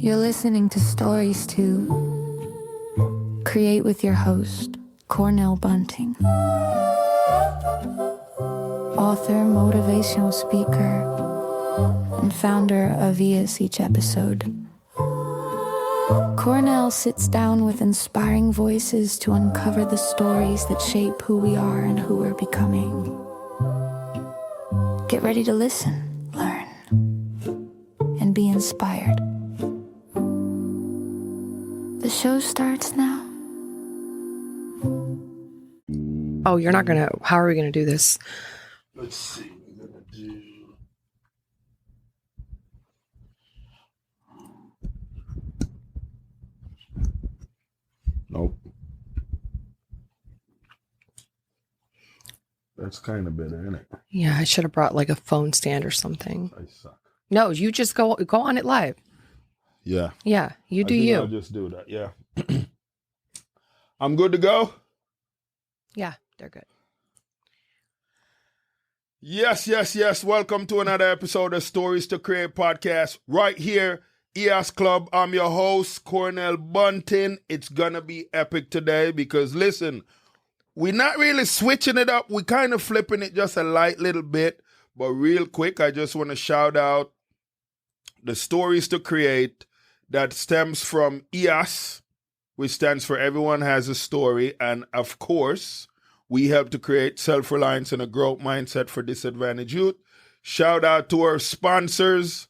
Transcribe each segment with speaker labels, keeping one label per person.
Speaker 1: You're listening to Stories to Create with your host, Cornell Bunting. Author, motivational speaker, and founder of ES Each Episode. Cornell sits down with inspiring voices to uncover the stories that shape who we are and who we're becoming. Get ready to listen, learn, and be inspired. The show starts now.
Speaker 2: Oh, you're not gonna, how are we gonna do this?
Speaker 3: Let's see. We're gonna do. Nope. That's kind of better, isn't it?
Speaker 2: Yeah, I should have brought like a phone stand or something.
Speaker 3: I suck.
Speaker 2: No, you just go on it live.
Speaker 3: Yeah.
Speaker 2: Yeah, you do
Speaker 3: I think
Speaker 2: you.
Speaker 3: I'll just do that. Yeah. I'm good to go.
Speaker 2: Yeah, they're good.
Speaker 3: Yes. Welcome to another episode of Stories to Create podcast right here, ES Club. I'm your host, Cornell Bunting. It's gonna be epic today because listen, we're not really switching it up. We're kind of flipping it just a light little bit. But real quick, I just want to shout out the Stories to Create that stems from ES, which stands for Everyone Has a Story. And of course, we help to create self-reliance and a growth mindset for disadvantaged youth. Shout out to our sponsors,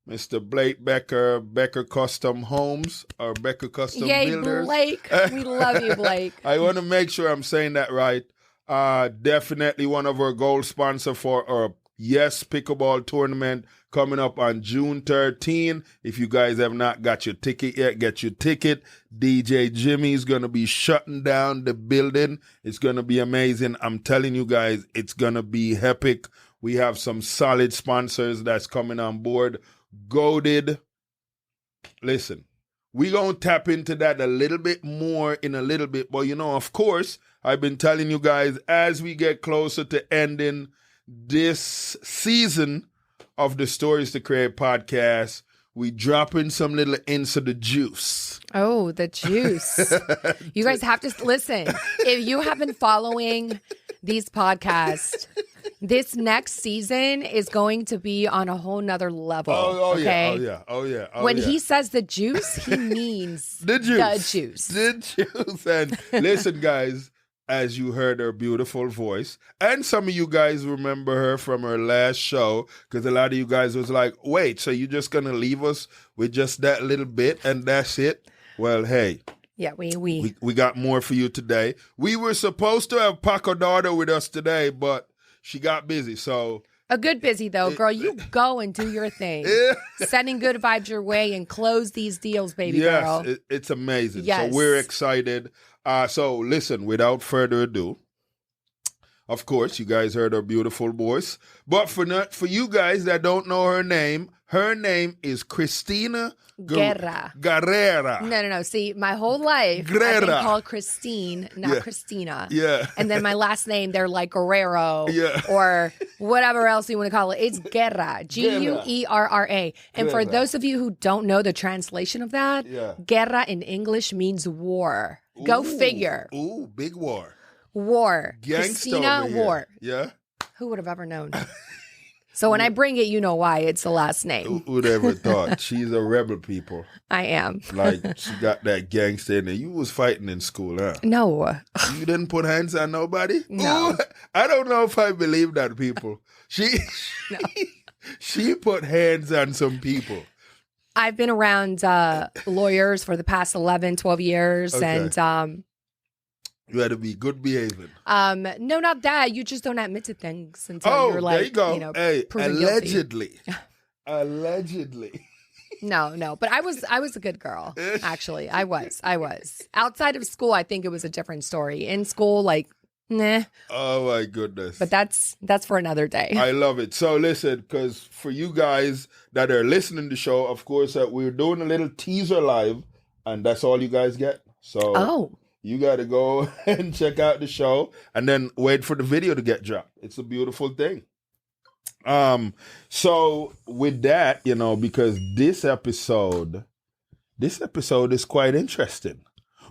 Speaker 3: Mr. Blake Becker, Becker Custom Homes, or Becker Custom Builders.
Speaker 2: Yay, Blake. We love you, Blake.
Speaker 3: I want to make sure I'm saying that right. Definitely one of our gold sponsor for our Yes Pickleball Tournament coming up on June 13. If you guys have not got your ticket yet, get your ticket. DJ Jimmy's going to be shutting down the building. It's going to be amazing. I'm telling you guys, it's going to be epic. We have some solid sponsors that's coming on board. Goated. Listen, we're going to tap into that a little bit more in a little bit. But, of course, I've been telling you guys as we get closer to ending this season of the Stories to Create podcast, we drop in some little hints of the juice.
Speaker 2: Oh, the juice. You guys have to listen. If you have been following these podcasts, this next season is going to be on a whole nother level. Okay?
Speaker 3: Oh, yeah.
Speaker 2: When he says the juice, he means
Speaker 3: the juice.
Speaker 2: The juice.
Speaker 3: And listen, guys, as you heard her beautiful voice, and some of you guys remember her from her last show, because a lot of you guys was like, wait, so you're just going to leave us with just that little bit and that's it? Well, hey.
Speaker 2: Yeah, we
Speaker 3: got more for you today. We were supposed to have Paco Daughter with us today, but she got busy, so...
Speaker 2: A good busy, though, girl. You go and do your thing. Sending good vibes your way and close these deals, baby girl.
Speaker 3: Yes, it's amazing.
Speaker 2: Yes.
Speaker 3: So we're excited. So listen, without further ado, of course, you guys heard her beautiful voice. But for you guys that don't know her name is Christina
Speaker 2: Guerra. No. See, my whole life, I've been called Christine, not Christina.
Speaker 3: Yeah.
Speaker 2: And then my last name, they're like Guerrero.
Speaker 3: Yeah.
Speaker 2: Or whatever else you want to call it. It's Guerra. Guerra. And for those of you who don't know the translation of that, Guerra in English means war. Go figure.
Speaker 3: Ooh, big war.
Speaker 2: War.
Speaker 3: Gangsta
Speaker 2: Christina
Speaker 3: over here.
Speaker 2: War.
Speaker 3: Yeah.
Speaker 2: Who would have ever known? So when I bring it, you know why. It's the last name.
Speaker 3: Who'd ever thought? She's a rebel, people.
Speaker 2: I am.
Speaker 3: Like, she got that gangster in there. You was fighting in school, huh?
Speaker 2: No.
Speaker 3: You didn't put hands on nobody?
Speaker 2: No.
Speaker 3: Ooh, I don't know if I believe that, people. She put hands on some people.
Speaker 2: I've been around lawyers for the past 11, 12 years.
Speaker 3: Okay.
Speaker 2: And
Speaker 3: you had to be good behaving.
Speaker 2: no, not that. You just don't admit to things until you're like,
Speaker 3: there you go. Hey,
Speaker 2: proven
Speaker 3: allegedly.
Speaker 2: guilty.
Speaker 3: Allegedly.
Speaker 2: No. But I was a good girl, actually. I was. Outside of school, I think it was a different story. In school, like, nah.
Speaker 3: Oh, my goodness.
Speaker 2: But that's for another day.
Speaker 3: I love it. So listen, because for you guys that are listening to the show, of course, we're doing a little teaser live, and that's all you guys get. So you got to go and check out the show and then wait for the video to get dropped. It's a beautiful thing. So with that, because this episode this episode is quite interesting.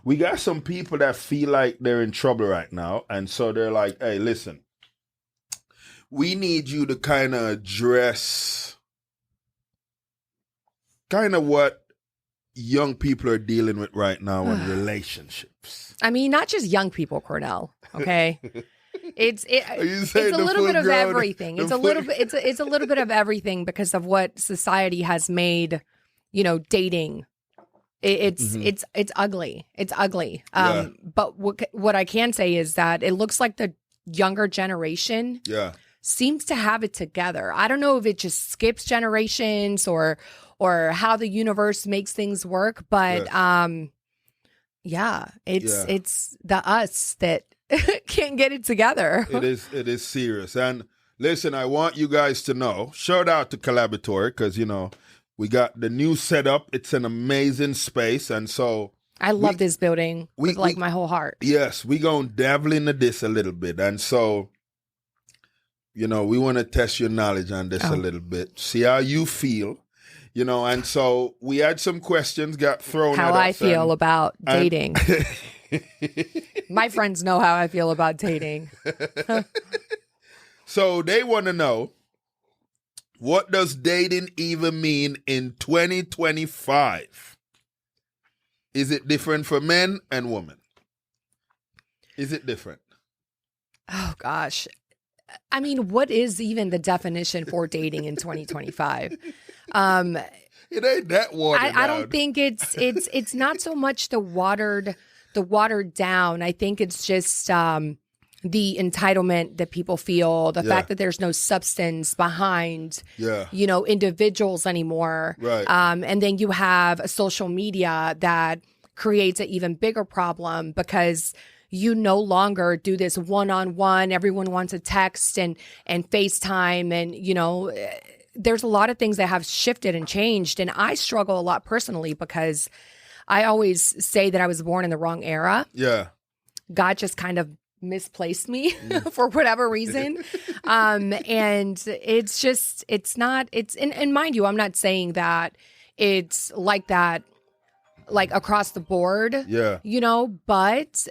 Speaker 3: We got some people that feel like they're in trouble right now. And so they're like, hey, listen, we need you to kind of address kind of what young people are dealing with right now in relationships.
Speaker 2: I mean, not just young people, Cornell. Okay, it's a little bit of
Speaker 3: full-grown-
Speaker 2: everything. It's a little bit of everything because of what society has made, dating. It's ugly. It's ugly.
Speaker 3: Yeah.
Speaker 2: But what I can say is that it looks like the younger generation seems to have it together. I don't know if it just skips generations or how the universe makes things work, but it's the us that can't get it together.
Speaker 3: It is serious. And listen, I want you guys to know, shout out to Collaboratory, because we got the new setup. It's an amazing space. And so
Speaker 2: I love this building with my whole heart.
Speaker 3: Yes, we gonna dabble into this a little bit. And so, we want to test your knowledge on this a little bit. See how you feel. And so we had some questions got thrown at us.
Speaker 2: How I feel about dating. My friends know how I feel about dating.
Speaker 3: So they want to know, what does dating even mean in 2025? Is it different for men and women? Is it different?
Speaker 2: Oh, gosh. I mean, what is even the definition for dating in 2025?
Speaker 3: It ain't that watered down.
Speaker 2: I don't think it's not so much the watered down. I think it's just the entitlement that people feel, the fact that there's no substance behind, individuals anymore.
Speaker 3: Right.
Speaker 2: And then you have a social media that creates an even bigger problem because you no longer do this one-on-one. Everyone wants a text and FaceTime. And, there's a lot of things that have shifted and changed. And I struggle a lot personally because I always say that I was born in the wrong era.
Speaker 3: Yeah.
Speaker 2: God just kind of misplaced me for whatever reason. And and mind you, I'm not saying that it's like that, like across the board, but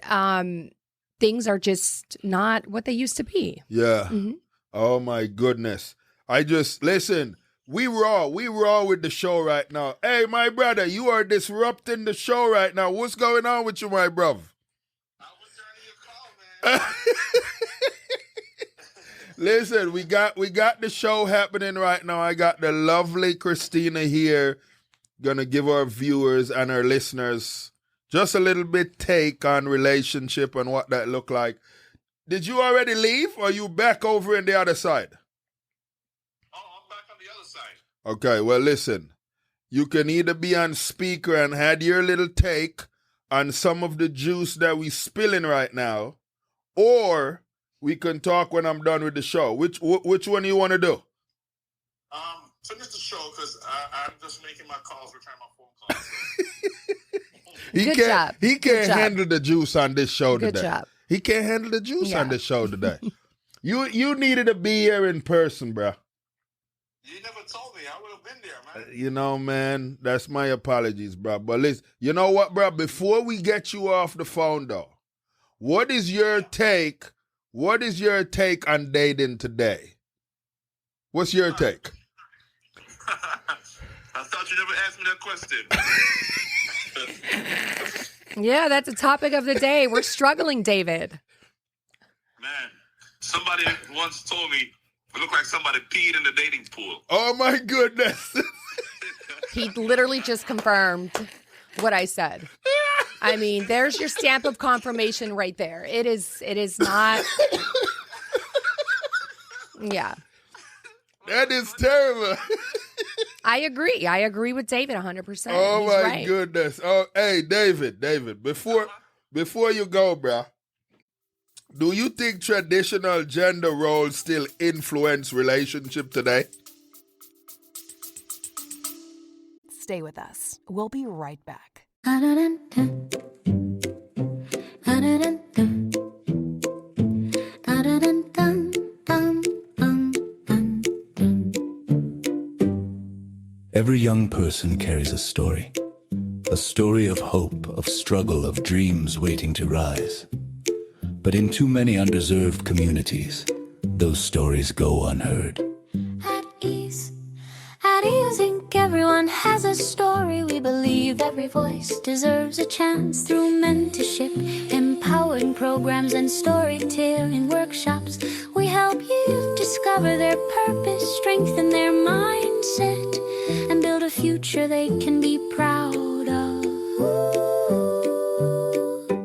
Speaker 2: things are just not what they used to be.
Speaker 3: Yeah.
Speaker 2: Mm-hmm.
Speaker 3: Oh my goodness. Listen, we raw with the show right now. Hey, my brother, you are disrupting the show right now. What's going on with you, my brother?
Speaker 4: I was returning your call, man.
Speaker 3: Listen, we got the show happening right now. I got the lovely Christina here, gonna give our viewers and our listeners just a little bit take on relationship and what that look like. Did you already leave, or you back over in the other side?
Speaker 4: Oh, I'm back on the other side.
Speaker 3: Okay, well, listen. You can either be on speaker and had your little take on some of the juice that we spilling right now, or we can talk when I'm done with the show. Which one you want to do?
Speaker 4: Finish the show because I'm just making my calls, returning my phone calls.
Speaker 3: He can't handle the juice on this show today.
Speaker 2: Good job.
Speaker 3: He can't handle the juice on this show today. You needed to be here in person, bro.
Speaker 4: You never told me. I would have been there, man.
Speaker 3: Man, that's my apologies, bro. But listen, you know what, bro? Before we get you off the phone, though, what is your take? What is your take on dating today? What's your take?
Speaker 4: I thought you never asked me that question.
Speaker 2: Yeah, that's a topic of the day. We're struggling, David.
Speaker 4: Man, somebody once told me it looked like somebody peed in the dating pool.
Speaker 3: Oh, my goodness.
Speaker 2: He literally just confirmed what I said. I mean, there's your stamp of confirmation right there. It is not. Yeah.
Speaker 3: That is terrible.
Speaker 2: I agree. I agree with David 100%.
Speaker 3: Oh,
Speaker 2: He's
Speaker 3: my
Speaker 2: right.
Speaker 3: goodness. Oh, hey, David, before you go, bro, do you think traditional gender roles still influence relationship today?
Speaker 5: Stay with us. We'll be right back.
Speaker 6: Every young person carries a story. A story of hope, of struggle, of dreams waiting to rise. But in too many underserved communities, those stories go unheard.
Speaker 1: At ease, think everyone has a story. We believe every voice deserves a chance through mentorship, empowering programs and storytelling workshops. We help you discover their purpose, strengthen their mindset, and build a future they can be proud of.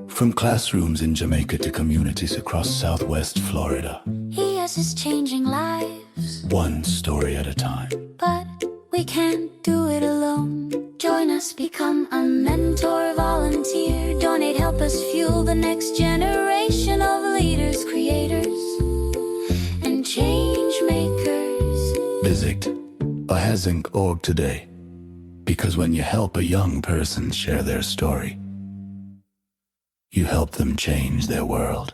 Speaker 6: From classrooms in Jamaica to communities across Southwest Florida.
Speaker 1: ES is changing lives,
Speaker 6: One story at a time.
Speaker 1: but we can't do it alone. Join us, become a mentor, volunteer, donate, help us fuel the next generation of leaders, creators, and change makers.
Speaker 6: Visit ahazink.org today. Because when you help a young person share their story, you help them change their world.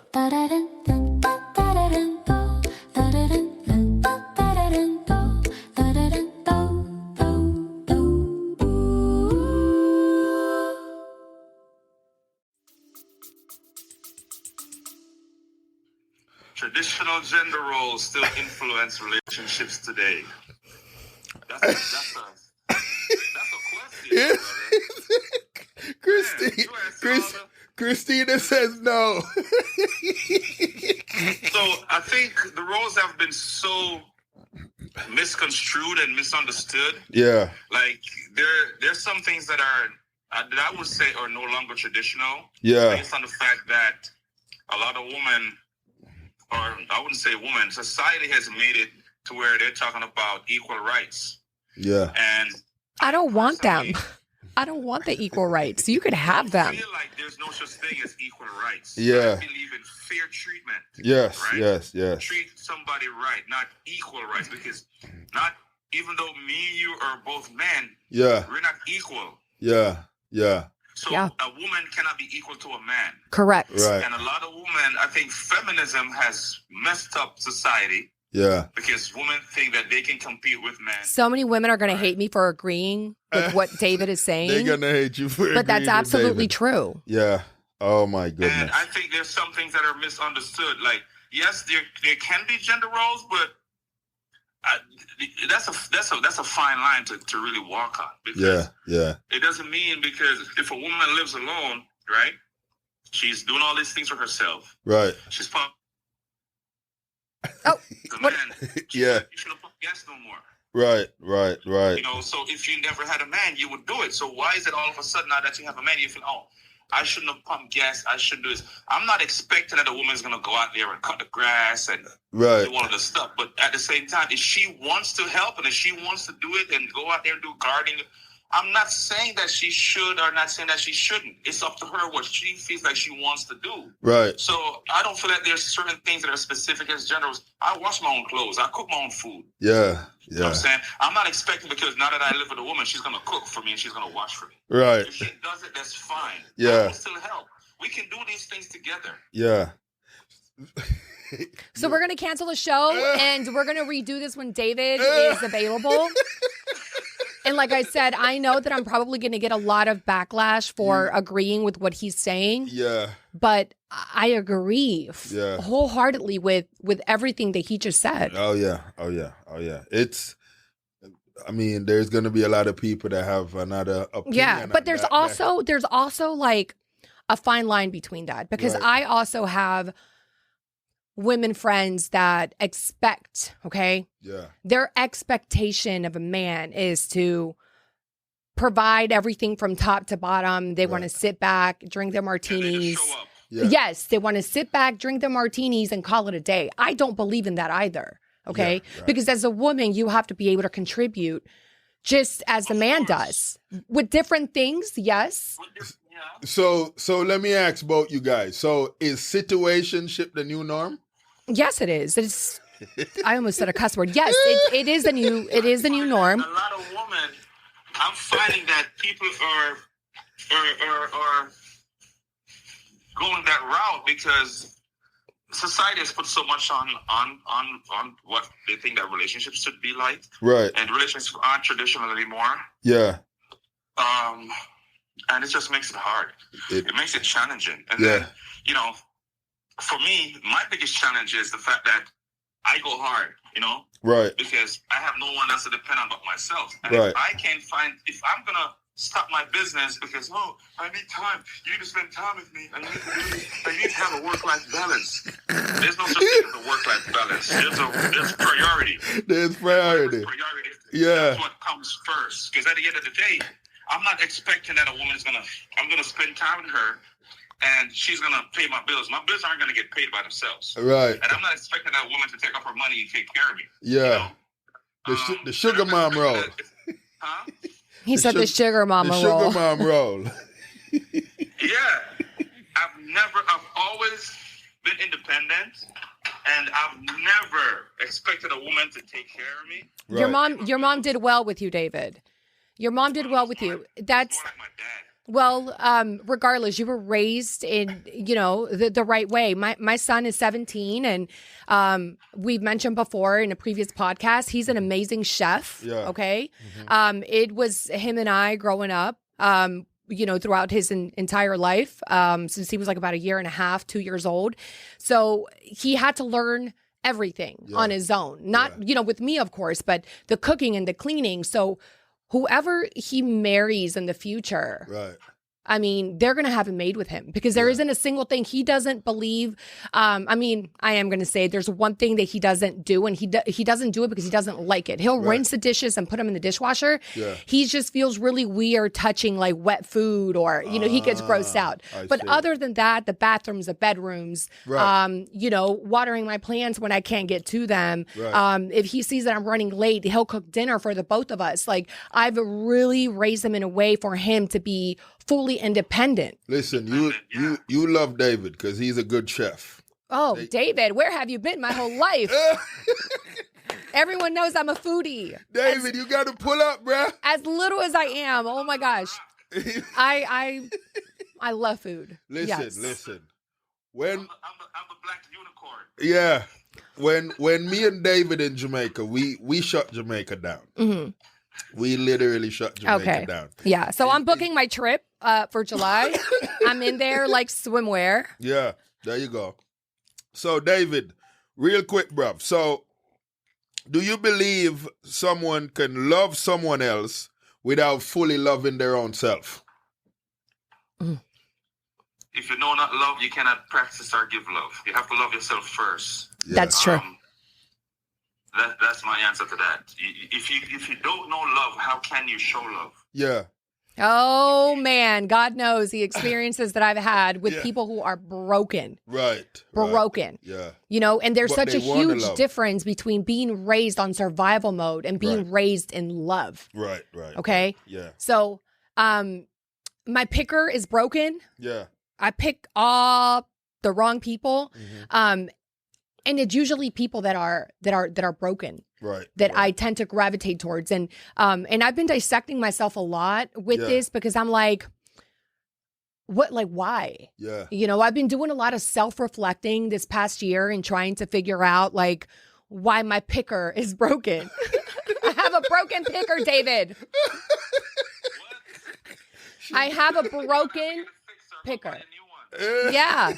Speaker 4: Traditional gender roles still influence relationships today. That's a question.
Speaker 3: Christina says no.
Speaker 4: So I think the roles have been so misconstrued and misunderstood.
Speaker 3: Yeah.
Speaker 4: Like there's some things that I would say are no longer traditional.
Speaker 3: Yeah.
Speaker 4: Based on the fact that a lot of women, or I wouldn't say women, society has made it to where they're talking about equal rights.
Speaker 3: Yeah.
Speaker 4: And
Speaker 2: I don't want them. I don't want the equal rights. You could have them.
Speaker 4: I feel like there's no such thing as equal rights.
Speaker 3: Yeah.
Speaker 4: I believe in fair treatment.
Speaker 3: Yes,
Speaker 4: right?
Speaker 3: yes.
Speaker 4: Treat somebody right, not equal rights, because not even though me and you are both men,
Speaker 3: Yeah.
Speaker 4: we're not equal.
Speaker 3: Yeah.
Speaker 4: So
Speaker 2: Yeah.
Speaker 4: a woman cannot be equal to a man.
Speaker 2: Correct.
Speaker 3: Right.
Speaker 4: And a lot of women, I think feminism has messed up society
Speaker 3: Yeah.
Speaker 4: because women think that they can compete with men.
Speaker 2: So many women are going to hate me for agreeing with what David is saying.
Speaker 3: They're gonna hate you for
Speaker 2: but that's
Speaker 3: agreeing with
Speaker 2: absolutely
Speaker 3: David.
Speaker 2: true.
Speaker 3: Yeah. Oh my
Speaker 4: And
Speaker 3: goodness.
Speaker 4: I think there's some things that are misunderstood. Like, yes, there can be gender roles, but that's a fine line to really walk on. Because
Speaker 3: Yeah.
Speaker 4: it doesn't mean, because if a woman lives alone, right, she's doing all these things for herself.
Speaker 3: Right.
Speaker 4: She's pumping.
Speaker 2: Oh,
Speaker 4: The
Speaker 2: what-
Speaker 4: man,
Speaker 3: Yeah.
Speaker 4: you shouldn't pump gas no more.
Speaker 3: Right.
Speaker 4: You know, so if you never had a man, you would do it. So why is it all of a sudden now that you have a man, you feel, oh, I shouldn't have pumped gas, I shouldn't do this. I'm not expecting that a woman's going to go out there and cut the grass and
Speaker 3: Right.
Speaker 4: do all of the stuff. But at the same time, if she wants to help and if she wants to do it and go out there and do gardening, I'm not saying that she should or not saying that she shouldn't. It's up to her what she feels like she wants to do.
Speaker 3: Right.
Speaker 4: So I don't feel like there's certain things that are specific as genders. I wash my own clothes. I cook my own food.
Speaker 3: Yeah.
Speaker 4: You know what I'm
Speaker 3: Yeah.
Speaker 4: saying? I'm not expecting, because now that I live with a woman, she's going to cook for me and she's going to wash for me.
Speaker 3: Right.
Speaker 4: If she does it, that's fine.
Speaker 3: Yeah.
Speaker 4: I will still help. We can do these things together.
Speaker 3: Yeah.
Speaker 2: So we're going to cancel the show and we're going to redo this when David is available. And like I said, I know that I'm probably going to get a lot of backlash for agreeing with what he's saying.
Speaker 3: Yeah.
Speaker 2: But I agree
Speaker 3: Yeah.
Speaker 2: wholeheartedly with everything that he just said.
Speaker 3: Oh yeah. It's. I mean, there's going to be a lot of people that have another opinion.
Speaker 2: Yeah, but
Speaker 3: on
Speaker 2: there's
Speaker 3: that.
Speaker 2: there's also like a fine line between that, because
Speaker 3: Right.
Speaker 2: I also have women friends that expect, okay,
Speaker 3: Yeah.
Speaker 2: their expectation of a man is to provide everything from top to bottom. They want to
Speaker 3: Right.
Speaker 2: sit back, drink their
Speaker 4: And they
Speaker 2: martinis.
Speaker 4: just show up.
Speaker 3: Yeah.
Speaker 2: Yes, they want to sit back, drink their martinis, and call it a day. I don't believe in that either. Okay.
Speaker 3: Yeah, right.
Speaker 2: Because as a woman, you have to be able to contribute just as the man does with different things. Yes.
Speaker 4: Yeah.
Speaker 3: So let me ask both you guys. So is situationship the new norm?
Speaker 2: Yes, it is. It's, I almost said a cuss word. Yes, it is the new norm.
Speaker 4: A lot of women, I'm finding that people are going that route because society has put so much on what they think that relationships should be like,
Speaker 3: Right.
Speaker 4: and relationships aren't traditional anymore.
Speaker 3: Yeah.
Speaker 4: And it just makes it hard. It makes it challenging. And
Speaker 3: Yeah.
Speaker 4: then, you know, for me, my biggest challenge is the fact that I go hard, you know,
Speaker 3: Right.
Speaker 4: because I have no one else to depend on but myself. And
Speaker 3: Right.
Speaker 4: if I can't find, if I'm going to stop my business because, oh, I need time. You need to spend time with me. And you need to do this. And you need to have a work-life balance. There's no such thing as a work-life balance. There's priority.
Speaker 3: There's priority.
Speaker 4: Priority.
Speaker 3: Yeah.
Speaker 4: That's what comes first. Because at the end of the day, I'm not expecting that a woman is I'm going to spend time with her and she's going to pay my bills. My bills aren't going to get paid by themselves.
Speaker 3: Right.
Speaker 4: And I'm not expecting that woman to take up her money and take care of me.
Speaker 3: Yeah.
Speaker 4: You know?
Speaker 3: The sugar mom roll.
Speaker 4: Huh?
Speaker 2: He said the sugar mama
Speaker 3: The
Speaker 2: roll.
Speaker 3: sugar mom roll.
Speaker 4: Yeah. I've always been independent, and I've never expected a woman to take care of me.
Speaker 3: Right.
Speaker 2: Your mom did well with you, David. Your mom did well with you. That's
Speaker 4: More like my dad.
Speaker 2: well, regardless, you were raised in, you know, the right way. My son is 17 and we've mentioned before in a previous podcast, he's an amazing chef.
Speaker 3: Yeah.
Speaker 2: Okay. It was him and I growing up, you know, throughout his entire life, since he was like about a year and a half, 2 years old. So he had to learn everything on his own, not, you know, with me, of course, but the cooking and the cleaning. So whoever he marries in the future,
Speaker 3: Right.
Speaker 2: I mean, they're going to have it made with him because there isn't a single thing he doesn't believe. I mean, I am going to say there's one thing that he doesn't do, and he doesn't do it because he doesn't like it. He'll rinse the dishes and put them in the dishwasher.
Speaker 3: Yeah.
Speaker 2: He just feels really weird touching like wet food, or, you know, he gets grossed out. But
Speaker 3: see.
Speaker 2: other than that, the bathrooms, the bedrooms,
Speaker 3: Right.
Speaker 2: you know, watering my plants when I can't get to them.
Speaker 3: Right.
Speaker 2: If he sees that I'm running late, he'll cook dinner for the both of us. Like, I've really raised him in a way for him to be fully independent.
Speaker 3: Listen, you love David because he's a good chef.
Speaker 2: Oh, David, where have you been my whole life? Everyone knows I'm a foodie.
Speaker 3: David, you got to pull up, bruh.
Speaker 2: As little as I am, oh my gosh, I love food.
Speaker 3: Listen. When
Speaker 4: I'm the black unicorn.
Speaker 3: yeah, when me and David in Jamaica, we shut Jamaica down.
Speaker 2: Mm-hmm.
Speaker 3: We literally shut Jamaica down.
Speaker 2: Yeah. So I'm booking my trip for July. I'm in there like swimwear.
Speaker 3: Yeah, there you go. So, David, real quick, bruv. So, do you believe someone can love someone else without fully loving their own self?
Speaker 4: If you know not love, you cannot practice or give love. You have to love yourself first.
Speaker 3: Yeah.
Speaker 2: That's true.
Speaker 4: That's my answer to that. If you don't know love, how can you show love?
Speaker 3: Yeah.
Speaker 2: Oh man, God knows the experiences that I've had with people who are broken.
Speaker 3: Right.
Speaker 2: Broken.
Speaker 3: Yeah.
Speaker 2: You know, and there's
Speaker 3: But
Speaker 2: such a
Speaker 3: they wanna
Speaker 2: huge
Speaker 3: love.
Speaker 2: difference between being raised on survival mode and being raised in love.
Speaker 3: Right.
Speaker 2: Okay?
Speaker 3: Yeah.
Speaker 2: So, my picker is broken.
Speaker 3: Yeah.
Speaker 2: I pick all the wrong people.
Speaker 3: Mm-hmm.
Speaker 2: And it's usually people that are broken.
Speaker 3: Right.
Speaker 2: That I tend to gravitate towards. And I've been dissecting myself a lot with this because I'm like, why?
Speaker 3: Yeah.
Speaker 2: You know, I've been doing a lot of self-reflecting this past year and trying to figure out like why my picker is broken. I have a broken picker, David. I have a broken picker. Yeah.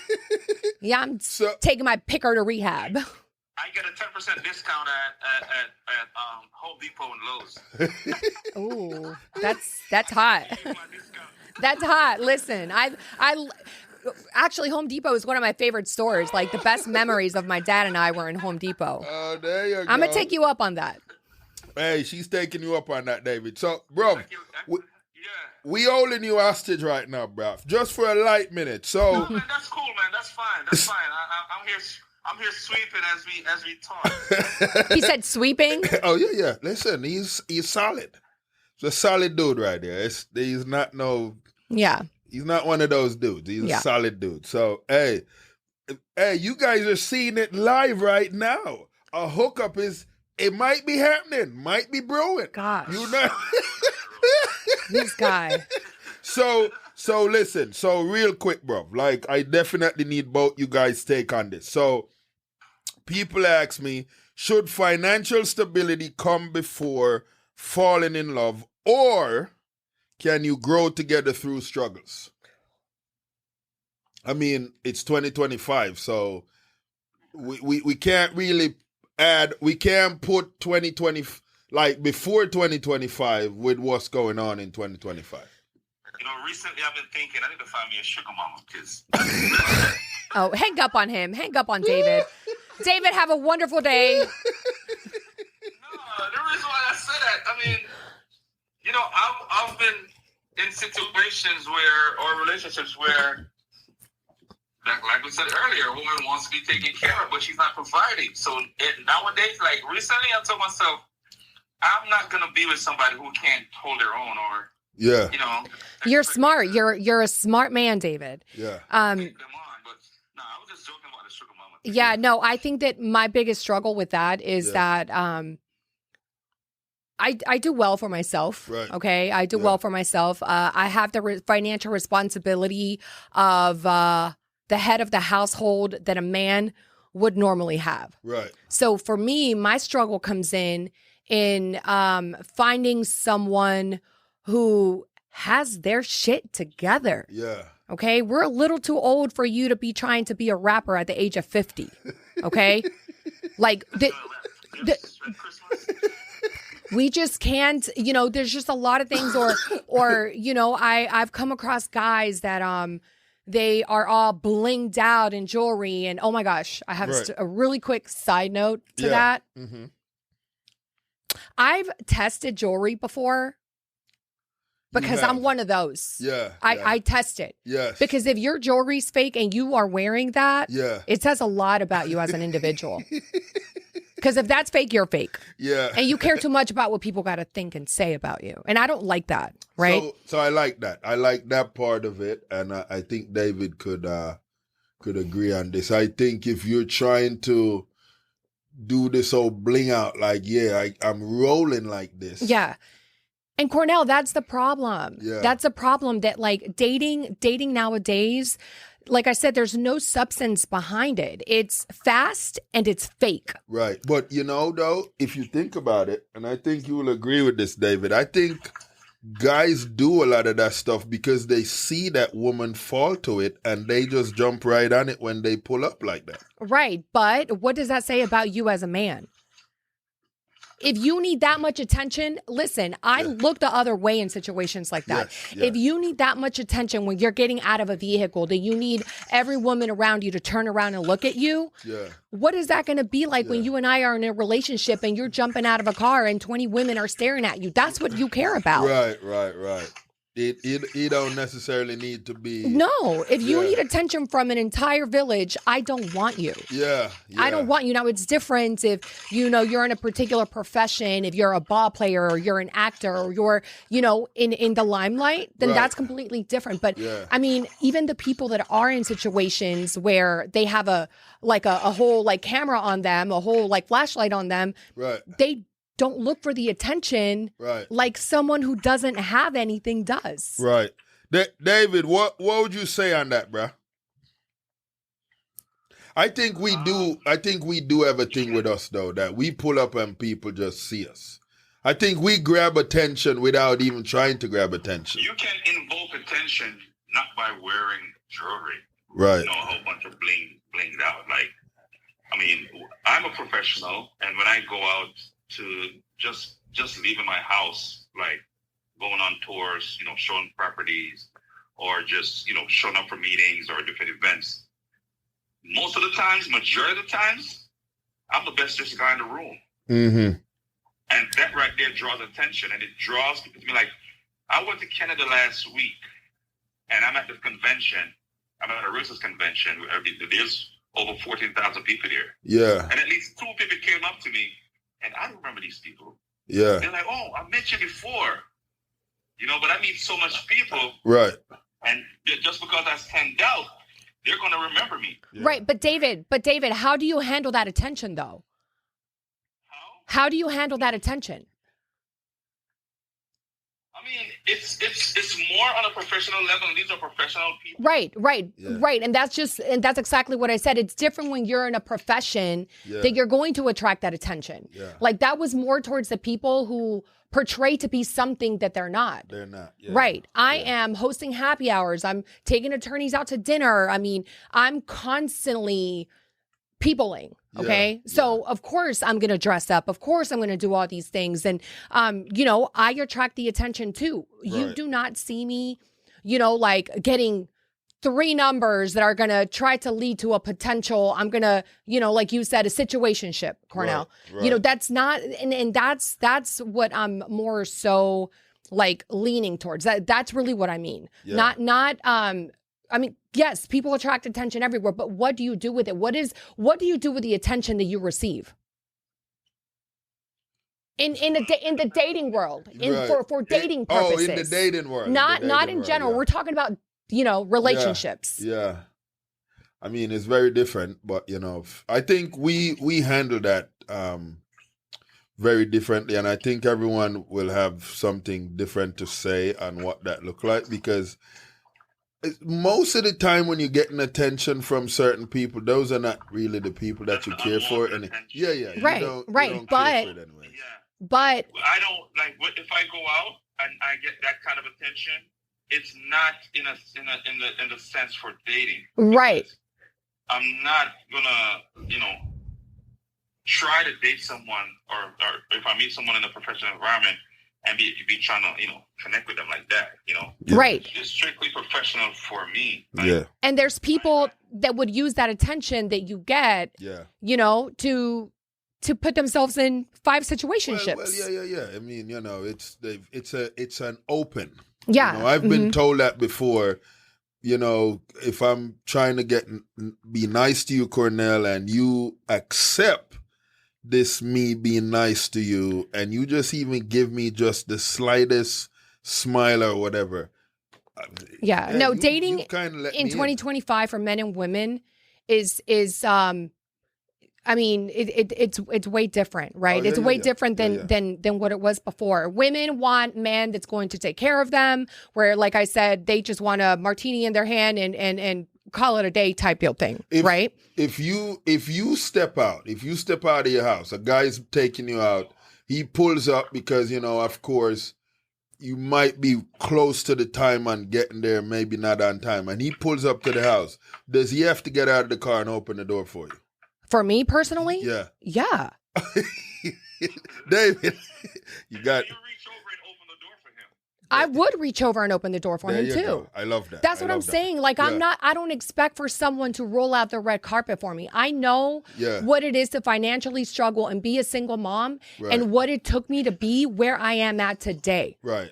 Speaker 2: Yeah, I'm taking my picker to rehab.
Speaker 4: I get a 10% discount at Home Depot and Lowe's.
Speaker 2: Ooh, that's hot. That's hot. Listen, I actually Home Depot is one of my favorite stores. Like the best memories of my dad and I were in Home Depot.
Speaker 3: Oh, there you go.
Speaker 2: I'm gonna take you up on that.
Speaker 3: Hey, she's taking you up on that, David. So, bro, we holding you hostage right now, bro. Just for a light minute. So,
Speaker 4: no, man, that's cool, man. That's fine. That's fine. I'm here sweeping as we talk.
Speaker 2: He said sweeping.
Speaker 3: Oh yeah. Listen, he's solid. He's a solid dude right there. He's not He's not one of those dudes. He's a solid dude. So hey, you guys are seeing it live right now. A hookup it might be happening, might be brewing.
Speaker 2: Gosh,
Speaker 3: you know.
Speaker 2: This guy.
Speaker 3: So listen. So real quick, bro. Like I definitely need both you guys' take on this. So people ask me, should financial stability come before falling in love, or can you grow together through struggles? I mean, it's 2025, so we can't really we can't put 2020, like before 2025 with what's going on in 2025.
Speaker 4: Recently I've been thinking I need to find me a sugar mama because...
Speaker 2: Oh, hang up on him. Hang up on David. David, have a wonderful day.
Speaker 4: No, the reason why I said that, I mean, I've been in situations or relationships where, like we said earlier, a woman wants to be taken care of, but she's not providing. So nowadays, like recently, I told myself, I'm not going to be with somebody who can't hold their own or,
Speaker 2: You're smart. You're a smart man, David.
Speaker 3: Yeah.
Speaker 4: Take them on, but no, I was just joking about the sugar mama thing.
Speaker 2: Yeah, no, I think that my biggest struggle with that is that I do well for myself.
Speaker 3: Right.
Speaker 2: Okay, I do well for myself. I have the financial responsibility of the head of the household that a man would normally have.
Speaker 3: Right.
Speaker 2: So for me, my struggle comes in finding someone who has their shit together.
Speaker 3: Yeah.
Speaker 2: Okay, we're a little too old for you to be trying to be a rapper at the age of 50. Okay, like we just can't. There's just a lot of things, or I've come across guys that they are all blinged out in jewelry, and oh my gosh, I have a really quick side note to that.
Speaker 3: Mm-hmm.
Speaker 2: I've tested jewelry before. Because I'm one of those.
Speaker 3: Yeah.
Speaker 2: I test it.
Speaker 3: Yes.
Speaker 2: Because if your jewelry's fake and you are wearing that, it says a lot about you as an individual. Because if that's fake, you're fake.
Speaker 3: Yeah.
Speaker 2: And you care too much about what people got to think and say about you. And I don't like that, right?
Speaker 3: So I like that. I like that part of it. And I think David could agree on this. I think if you're trying to do this whole bling out, like, I'm rolling like this.
Speaker 2: Yeah. And Cornell, that's the problem.
Speaker 3: Yeah.
Speaker 2: That's a problem that like dating nowadays, like I said, there's no substance behind it. It's fast and it's fake.
Speaker 3: Right. But though, if you think about it, and I think you will agree with this, David, I think guys do a lot of that stuff because they see that woman fall to it and they just jump right on it when they pull up like that.
Speaker 2: Right. But what does that say about you as a man? If you need that much attention, listen, I look the other way in situations like that.
Speaker 3: Yes.
Speaker 2: If you need that much attention when you're getting out of a vehicle, that you need every woman around you to turn around and look at you, what is that going to be like when you and I are in a relationship and you're jumping out of a car and 20 women are staring at you? That's what you care about.
Speaker 3: Right. It don't necessarily need to be.
Speaker 2: No, if you need attention from an entire village, I don't want you.
Speaker 3: Yeah.
Speaker 2: I don't want you. Now, it's different if, you're in a particular profession, if you're a ball player or you're an actor or you're, in the limelight, then that's completely different. But I mean, even the people that are in situations where they have a whole like camera on them, a whole like flashlight on them, they don't look for the attention like someone who doesn't have anything does.
Speaker 3: Right. David, what would you say on that, bruh? I think we do have a thing with us though, that we pull up and people just see us. I think we grab attention without even trying to grab attention.
Speaker 4: You can invoke attention not by wearing jewelry.
Speaker 3: Right.
Speaker 4: A whole bunch of blinged out. Like, I mean, I'm a professional, and when I go out to just leaving my house, like going on tours, showing properties, or just, showing up for meetings or different events. Most of the times, majority of the times, I'm the best dressed guy in the room.
Speaker 3: Mm-hmm.
Speaker 4: And that right there draws attention, and it draws people to me. Like, I went to Canada last week, and I'm at the convention. I'm at a racist convention. There's over 14,000 people there.
Speaker 3: Yeah.
Speaker 4: And at least 2 people came up to me, and I remember these people.
Speaker 3: Yeah.
Speaker 4: They're like, oh, I met you before. But I meet so much people.
Speaker 3: Right.
Speaker 4: And just because I stand out, they're going to remember me.
Speaker 2: Yeah. Right. But David, how do you handle that attention, though?
Speaker 4: How
Speaker 2: do you handle that attention?
Speaker 4: I mean, it's more on a professional level, and these are professional people.
Speaker 2: Right. And that's exactly what I said. It's different when you're in a profession that you're going to attract that attention.
Speaker 3: Yeah.
Speaker 2: Like that was more towards the people who portray to be something that they're not.
Speaker 3: They're not. Yeah.
Speaker 2: Right. I am hosting happy hours. I'm taking attorneys out to dinner. I mean, I'm constantly peopling. Okay. So of course I'm going to dress up. Of course I'm going to do all these things. And, I attract the attention too. You do not see me, like getting 3 numbers that are going to try to lead to a potential, I'm going to, like you said, a situationship, Cornell.
Speaker 3: Right.
Speaker 2: That's not, and that's what I'm more so like leaning towards. That's really what I mean.
Speaker 3: Yeah.
Speaker 2: I mean, yes, people attract attention everywhere, but what do you do with it? What do you do with the attention that you receive? In the dating world, for dating purposes.
Speaker 3: Oh, in the dating world.
Speaker 2: Not in general. We're talking about, relationships.
Speaker 3: Yeah. I mean, it's very different, but I think we handle that very differently, and I think everyone will have something different to say on what that look like, because most of the time when you're getting attention from certain people, those are not really the people that you care for. And
Speaker 2: Right.
Speaker 3: You don't care for it anyway.
Speaker 2: But
Speaker 4: I don't like if I go out and I get that kind of attention. It's not in the sense for dating.
Speaker 2: Right.
Speaker 4: I'm not gonna try to date someone or if I meet someone in a professional environment and be trying to connect with them like that.
Speaker 2: Right.
Speaker 4: It's strictly professional for me.
Speaker 2: And there's people that would use that attention that you get. To put themselves in 5 situationships.
Speaker 3: Well, yeah. I mean, it's an open.
Speaker 2: Yeah.
Speaker 3: I've been told that before. If I'm trying to be nice to you, Cornell, and you accept this me being nice to you, and you just even give me just the slightest smile or whatever.
Speaker 2: Yeah. No, dating in 2025 for men and women is I mean, it's way different, right? It's way different than what it was before. Women want man that's going to take care of them, where, like I said, they just want a martini in their hand and call it a day type deal thing, right?
Speaker 3: If you step out of your house, a guy's taking you out, he pulls up because, of course, you might be close to the time on getting there, maybe not on time, and he pulls up to the house. Does he have to get out of the car and open the door for you?
Speaker 2: For me personally?
Speaker 3: Yeah.
Speaker 2: Yeah.
Speaker 3: David, you got...
Speaker 2: I would reach over and open the door for him too.
Speaker 3: Go. I love that.
Speaker 2: That's what I'm saying. Like I don't expect for someone to roll out the red carpet for me. I know what it is to financially struggle and be a single mom and what it took me to be where I am at today.
Speaker 3: Right.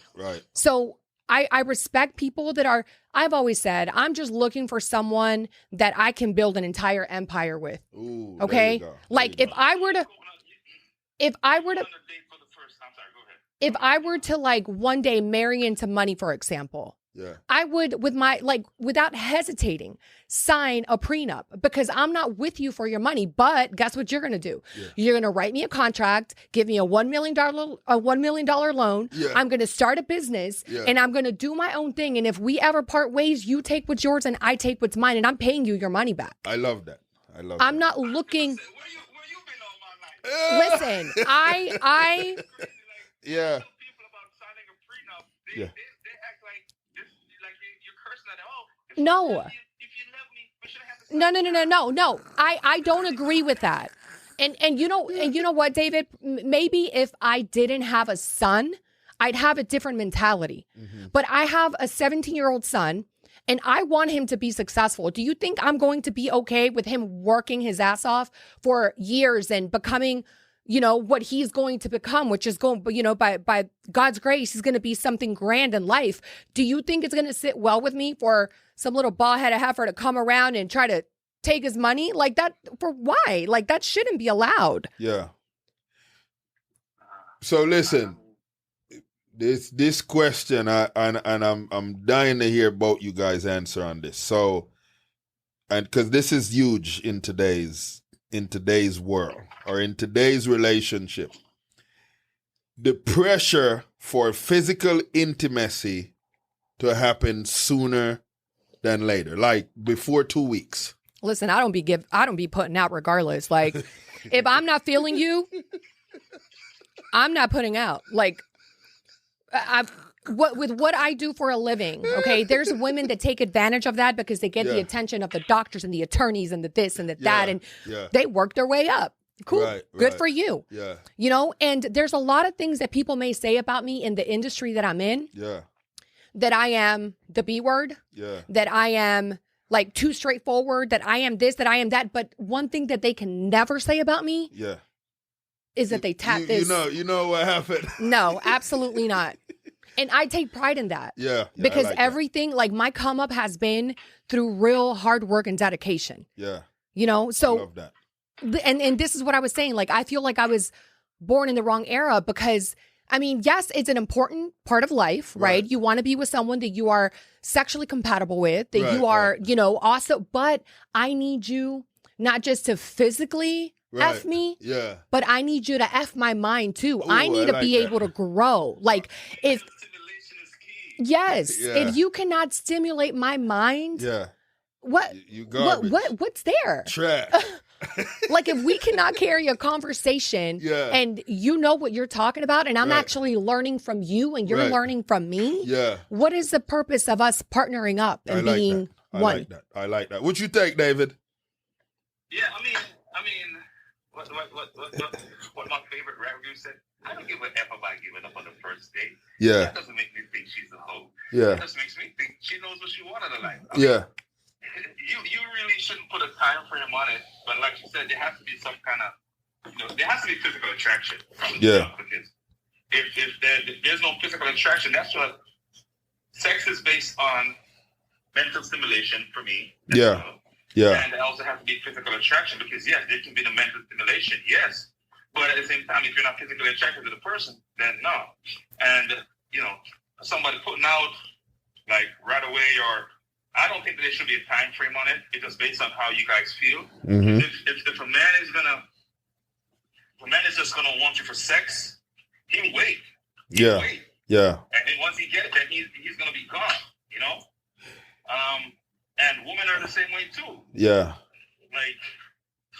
Speaker 2: So I respect people that are, I've always said, I'm just looking for someone that I can build an entire empire with.
Speaker 3: Ooh,
Speaker 2: okay? Like if I were to like one day marry into money, for example, I would, without hesitating, sign a prenup because I'm not with you for your money. But guess what you're going to do? You're going to write me a contract, give me a $1 million loan. I'm going to start a business and I'm going to do my own thing. And if we ever part ways, you take what's yours and I take what's mine, and I'm paying you your money back.
Speaker 3: I love that.
Speaker 2: I'm not looking. Listen, I.
Speaker 3: Yeah.
Speaker 2: No. No. I don't agree with that. And you know what, David? Maybe if I didn't have a son, I'd have a different mentality. But I have a 17-year-old son, and I want him to be successful. Do you think I'm going to be okay with him working his ass off for years and becoming, what he's going to become, which is going, by God's grace, he's going to be something grand in life. Do you think it's going to sit well with me for some little bald-headed heifer to come around and try to take his money like that? For why? Like that shouldn't be allowed.
Speaker 3: Yeah. So listen, this question, I'm dying to hear both you guys answer on this. So, and because this is huge in today's world or in today's relationship. the pressure for physical intimacy to happen sooner than later, like before 2 weeks.
Speaker 2: Listen, I don't be putting out regardless. Like, if I'm not feeling you, I'm not putting out. Like, with what I do for a living, okay, there's women that take advantage of that because they get the attention of the doctors and the attorneys and the this and the that, and they work their way up. Cool.
Speaker 3: Right,
Speaker 2: Good for you.
Speaker 3: Yeah.
Speaker 2: You know, and there's a lot of things that people may say about me in the industry that I'm in.
Speaker 3: Yeah.
Speaker 2: That I am the B word.
Speaker 3: Yeah. That
Speaker 2: I am like too straightforward, that I am this, that I am that. But one thing that they can never say about me is that they tap this.
Speaker 3: You know what happened?
Speaker 2: No, absolutely not. And I take pride in that.
Speaker 3: Yeah.
Speaker 2: Because everything, like my come up has been through real hard work and dedication.
Speaker 3: Yeah.
Speaker 2: You know, so.
Speaker 3: I love that.
Speaker 2: And this is what I was saying. Like, I feel like I was born in the wrong era because, I mean, yes, it's an important part of life, right? You want to be with someone that you are sexually compatible with, that you are, you know, also, but I need you not just to physically F me, but I need you to F my mind too.
Speaker 3: Ooh,
Speaker 2: I need to be able to grow. Like, if, if you cannot stimulate my mind, what's there?
Speaker 3: Trash.
Speaker 2: Like, if we cannot carry a conversation and you know what you're talking about and I'm actually learning from you and you're learning from me, what is the purpose of us partnering up and being one?
Speaker 3: I like that. What you think, David?
Speaker 4: Yeah, I mean, what my favorite rapper said, I don't give a F about giving up on the first date.
Speaker 3: Yeah.
Speaker 4: That doesn't make me think she's a hoe.
Speaker 3: Yeah.
Speaker 4: That just makes me think she knows what she wanted in life. You really shouldn't put a time frame on it, but like you said, there has to be some kind of, there has to be physical attraction. Because if there's no physical attraction, that's what sex is based on. Mental stimulation for me.
Speaker 3: Yeah.
Speaker 4: And there also has to be physical attraction because yes, there can be the mental stimulation, yes, but at the same time, if you're not physically attracted to the person, then no. And somebody putting out like right away or. I don't think that there should be a time frame on it. It's just based on how you guys feel.
Speaker 3: Mm-hmm.
Speaker 4: If a man is just gonna want you for sex, he'll wait. He'll wait.
Speaker 3: Yeah.
Speaker 4: And then once he gets it, he's gonna be gone. You know. And women are the same way too.
Speaker 3: Yeah.
Speaker 4: Like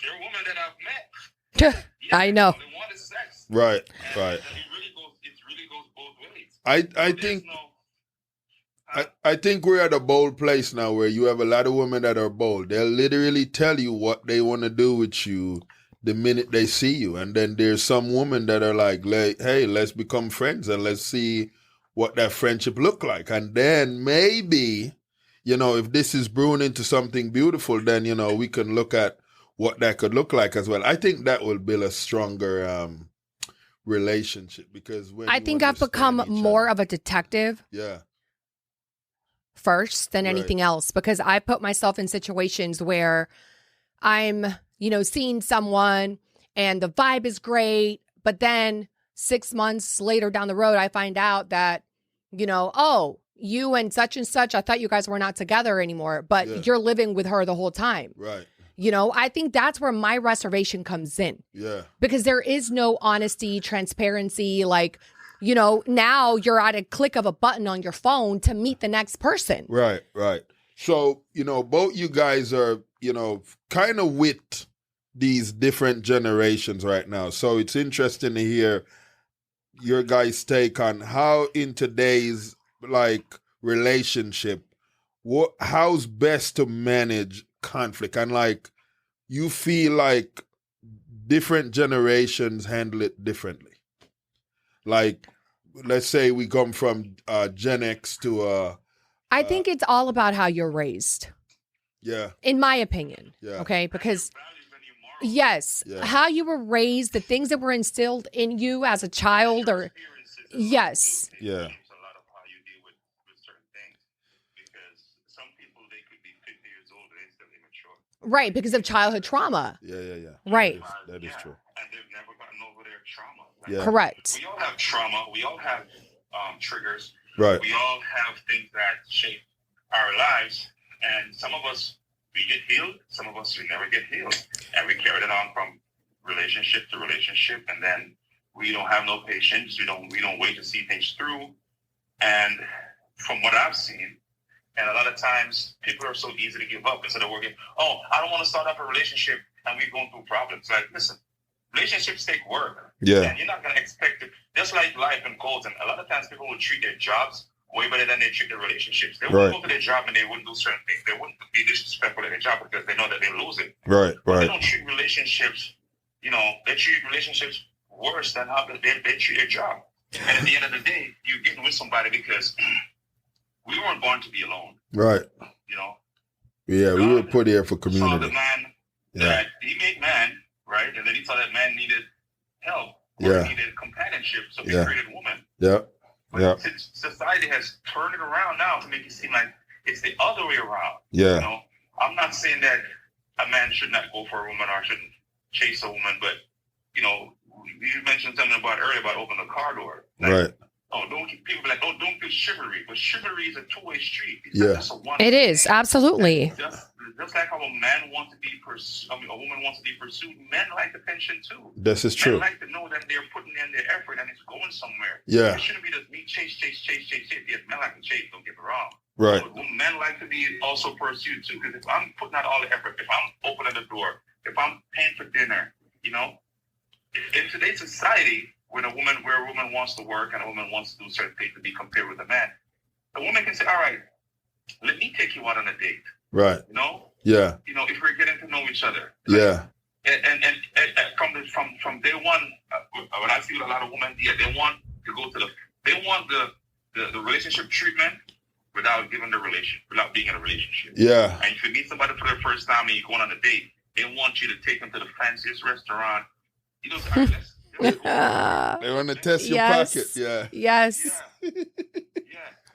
Speaker 4: there are women that I've met.
Speaker 2: I know.
Speaker 4: They wanted sex.
Speaker 3: Right.
Speaker 4: And
Speaker 3: right.
Speaker 4: It really goes both ways.
Speaker 3: I think. I think we're at a bold place now where you have a lot of women that are bold. They'll literally tell you what they want to do with you the minute they see you. And then there's some women that are like, hey, let's become friends and let's see what that friendship look like. And then maybe, if this is brewing into something beautiful, then, we can look at what that could look like as well. I think that will build a stronger relationship because when
Speaker 2: I think I've become more of a detective.
Speaker 3: Yeah.
Speaker 2: First than anything else, because I put myself in situations where I'm, seeing someone and the vibe is great, but then 6 months later down the road, I find out that, oh, you and such, I thought you guys were not together anymore, but you're living with her the whole time.
Speaker 3: Right.
Speaker 2: I think that's where my reservation comes in.
Speaker 3: Yeah. Because
Speaker 2: there is no honesty, transparency, like, now you're at a click of a button on your phone to meet the next person.
Speaker 3: Right. So, both you guys are, kind of with these different generations right now. So it's interesting to hear your guys' take on how in today's relationship, how's best to manage conflict, and you feel like different generations handle it differently. Let's say we come from Gen X to
Speaker 2: I think it's all about how you're raised.
Speaker 3: Yeah.
Speaker 2: In my opinion.
Speaker 3: Yeah.
Speaker 2: Okay, because how you were raised, the things that were instilled in you as a child, or yes.
Speaker 3: Yeah.
Speaker 2: Right, because of childhood trauma.
Speaker 3: Yeah.
Speaker 2: Right.
Speaker 3: That is true.
Speaker 4: And they've never gotten over their trauma.
Speaker 3: Yeah.
Speaker 2: Correct.
Speaker 4: We all have trauma. We all have triggers.
Speaker 3: Right.
Speaker 4: We all have things that shape our lives. And some of us, we get healed. Some of us, we never get healed. And we carry it on from relationship to relationship. And then We don't have no patience. We don't wait to see things through. And from what I've seen, and a lot of times people are so easy to give up instead of working. Oh, I don't want to start up a relationship and we're going through problems. Like, listen, relationships take work.
Speaker 3: Yeah.
Speaker 4: And you're not going to expect it. Just like life and goals. And a lot of times people will treat their jobs way better than they treat their relationships. They wouldn't go to their job and they wouldn't do certain things. They wouldn't be disrespectful at their job because they know that they lose it.
Speaker 3: Right.
Speaker 4: But they don't treat relationships, they treat relationships worse than how they treat their job. And at the end of the day, you're getting with somebody because we weren't born to be alone.
Speaker 3: Right. Yeah, we were put here for community.
Speaker 4: Saw the man that he made man, right? And then he saw that man needed help. Or needed companionship, so he created woman.
Speaker 3: Yeah.
Speaker 4: But society has turned it around now to make it seem like it's the other way around.
Speaker 3: Yeah.
Speaker 4: I'm not saying that a man should not go for a woman or shouldn't chase a woman, but you mentioned something earlier about opening the car door. Like,
Speaker 3: right.
Speaker 4: People be like, don't do chivalry, but chivalry is a two-way street. It's
Speaker 3: Yeah.
Speaker 4: not just a one.
Speaker 2: It is, absolutely.
Speaker 4: Just like how a man wants to be pursued, a woman wants to be pursued, men like attention too.
Speaker 3: This is true.
Speaker 4: Men like to know that they're putting in their effort and it's going somewhere.
Speaker 3: Yeah.
Speaker 4: It shouldn't be just me chase. Yes, men like to chase, don't get me wrong.
Speaker 3: Right.
Speaker 4: But men like to be also pursued too, because if I'm putting out all the effort, if I'm opening the door, if I'm paying for dinner, in today's society, where a woman wants to work and a woman wants to do certain things to be compared with a man, a woman can say, all right, let me take you out on a date.
Speaker 3: Right. Yeah.
Speaker 4: If we're getting to know each other.
Speaker 3: Yeah.
Speaker 4: And from day one, when I see a lot of women, they want to go to the relationship treatment without being in a relationship.
Speaker 3: Yeah.
Speaker 4: And if you meet somebody for the first time and you're going on a date, they want you to take them to the fanciest restaurant. All right, let's go.
Speaker 3: They want to test your pocket. Yeah.
Speaker 2: Yes.
Speaker 4: Yeah.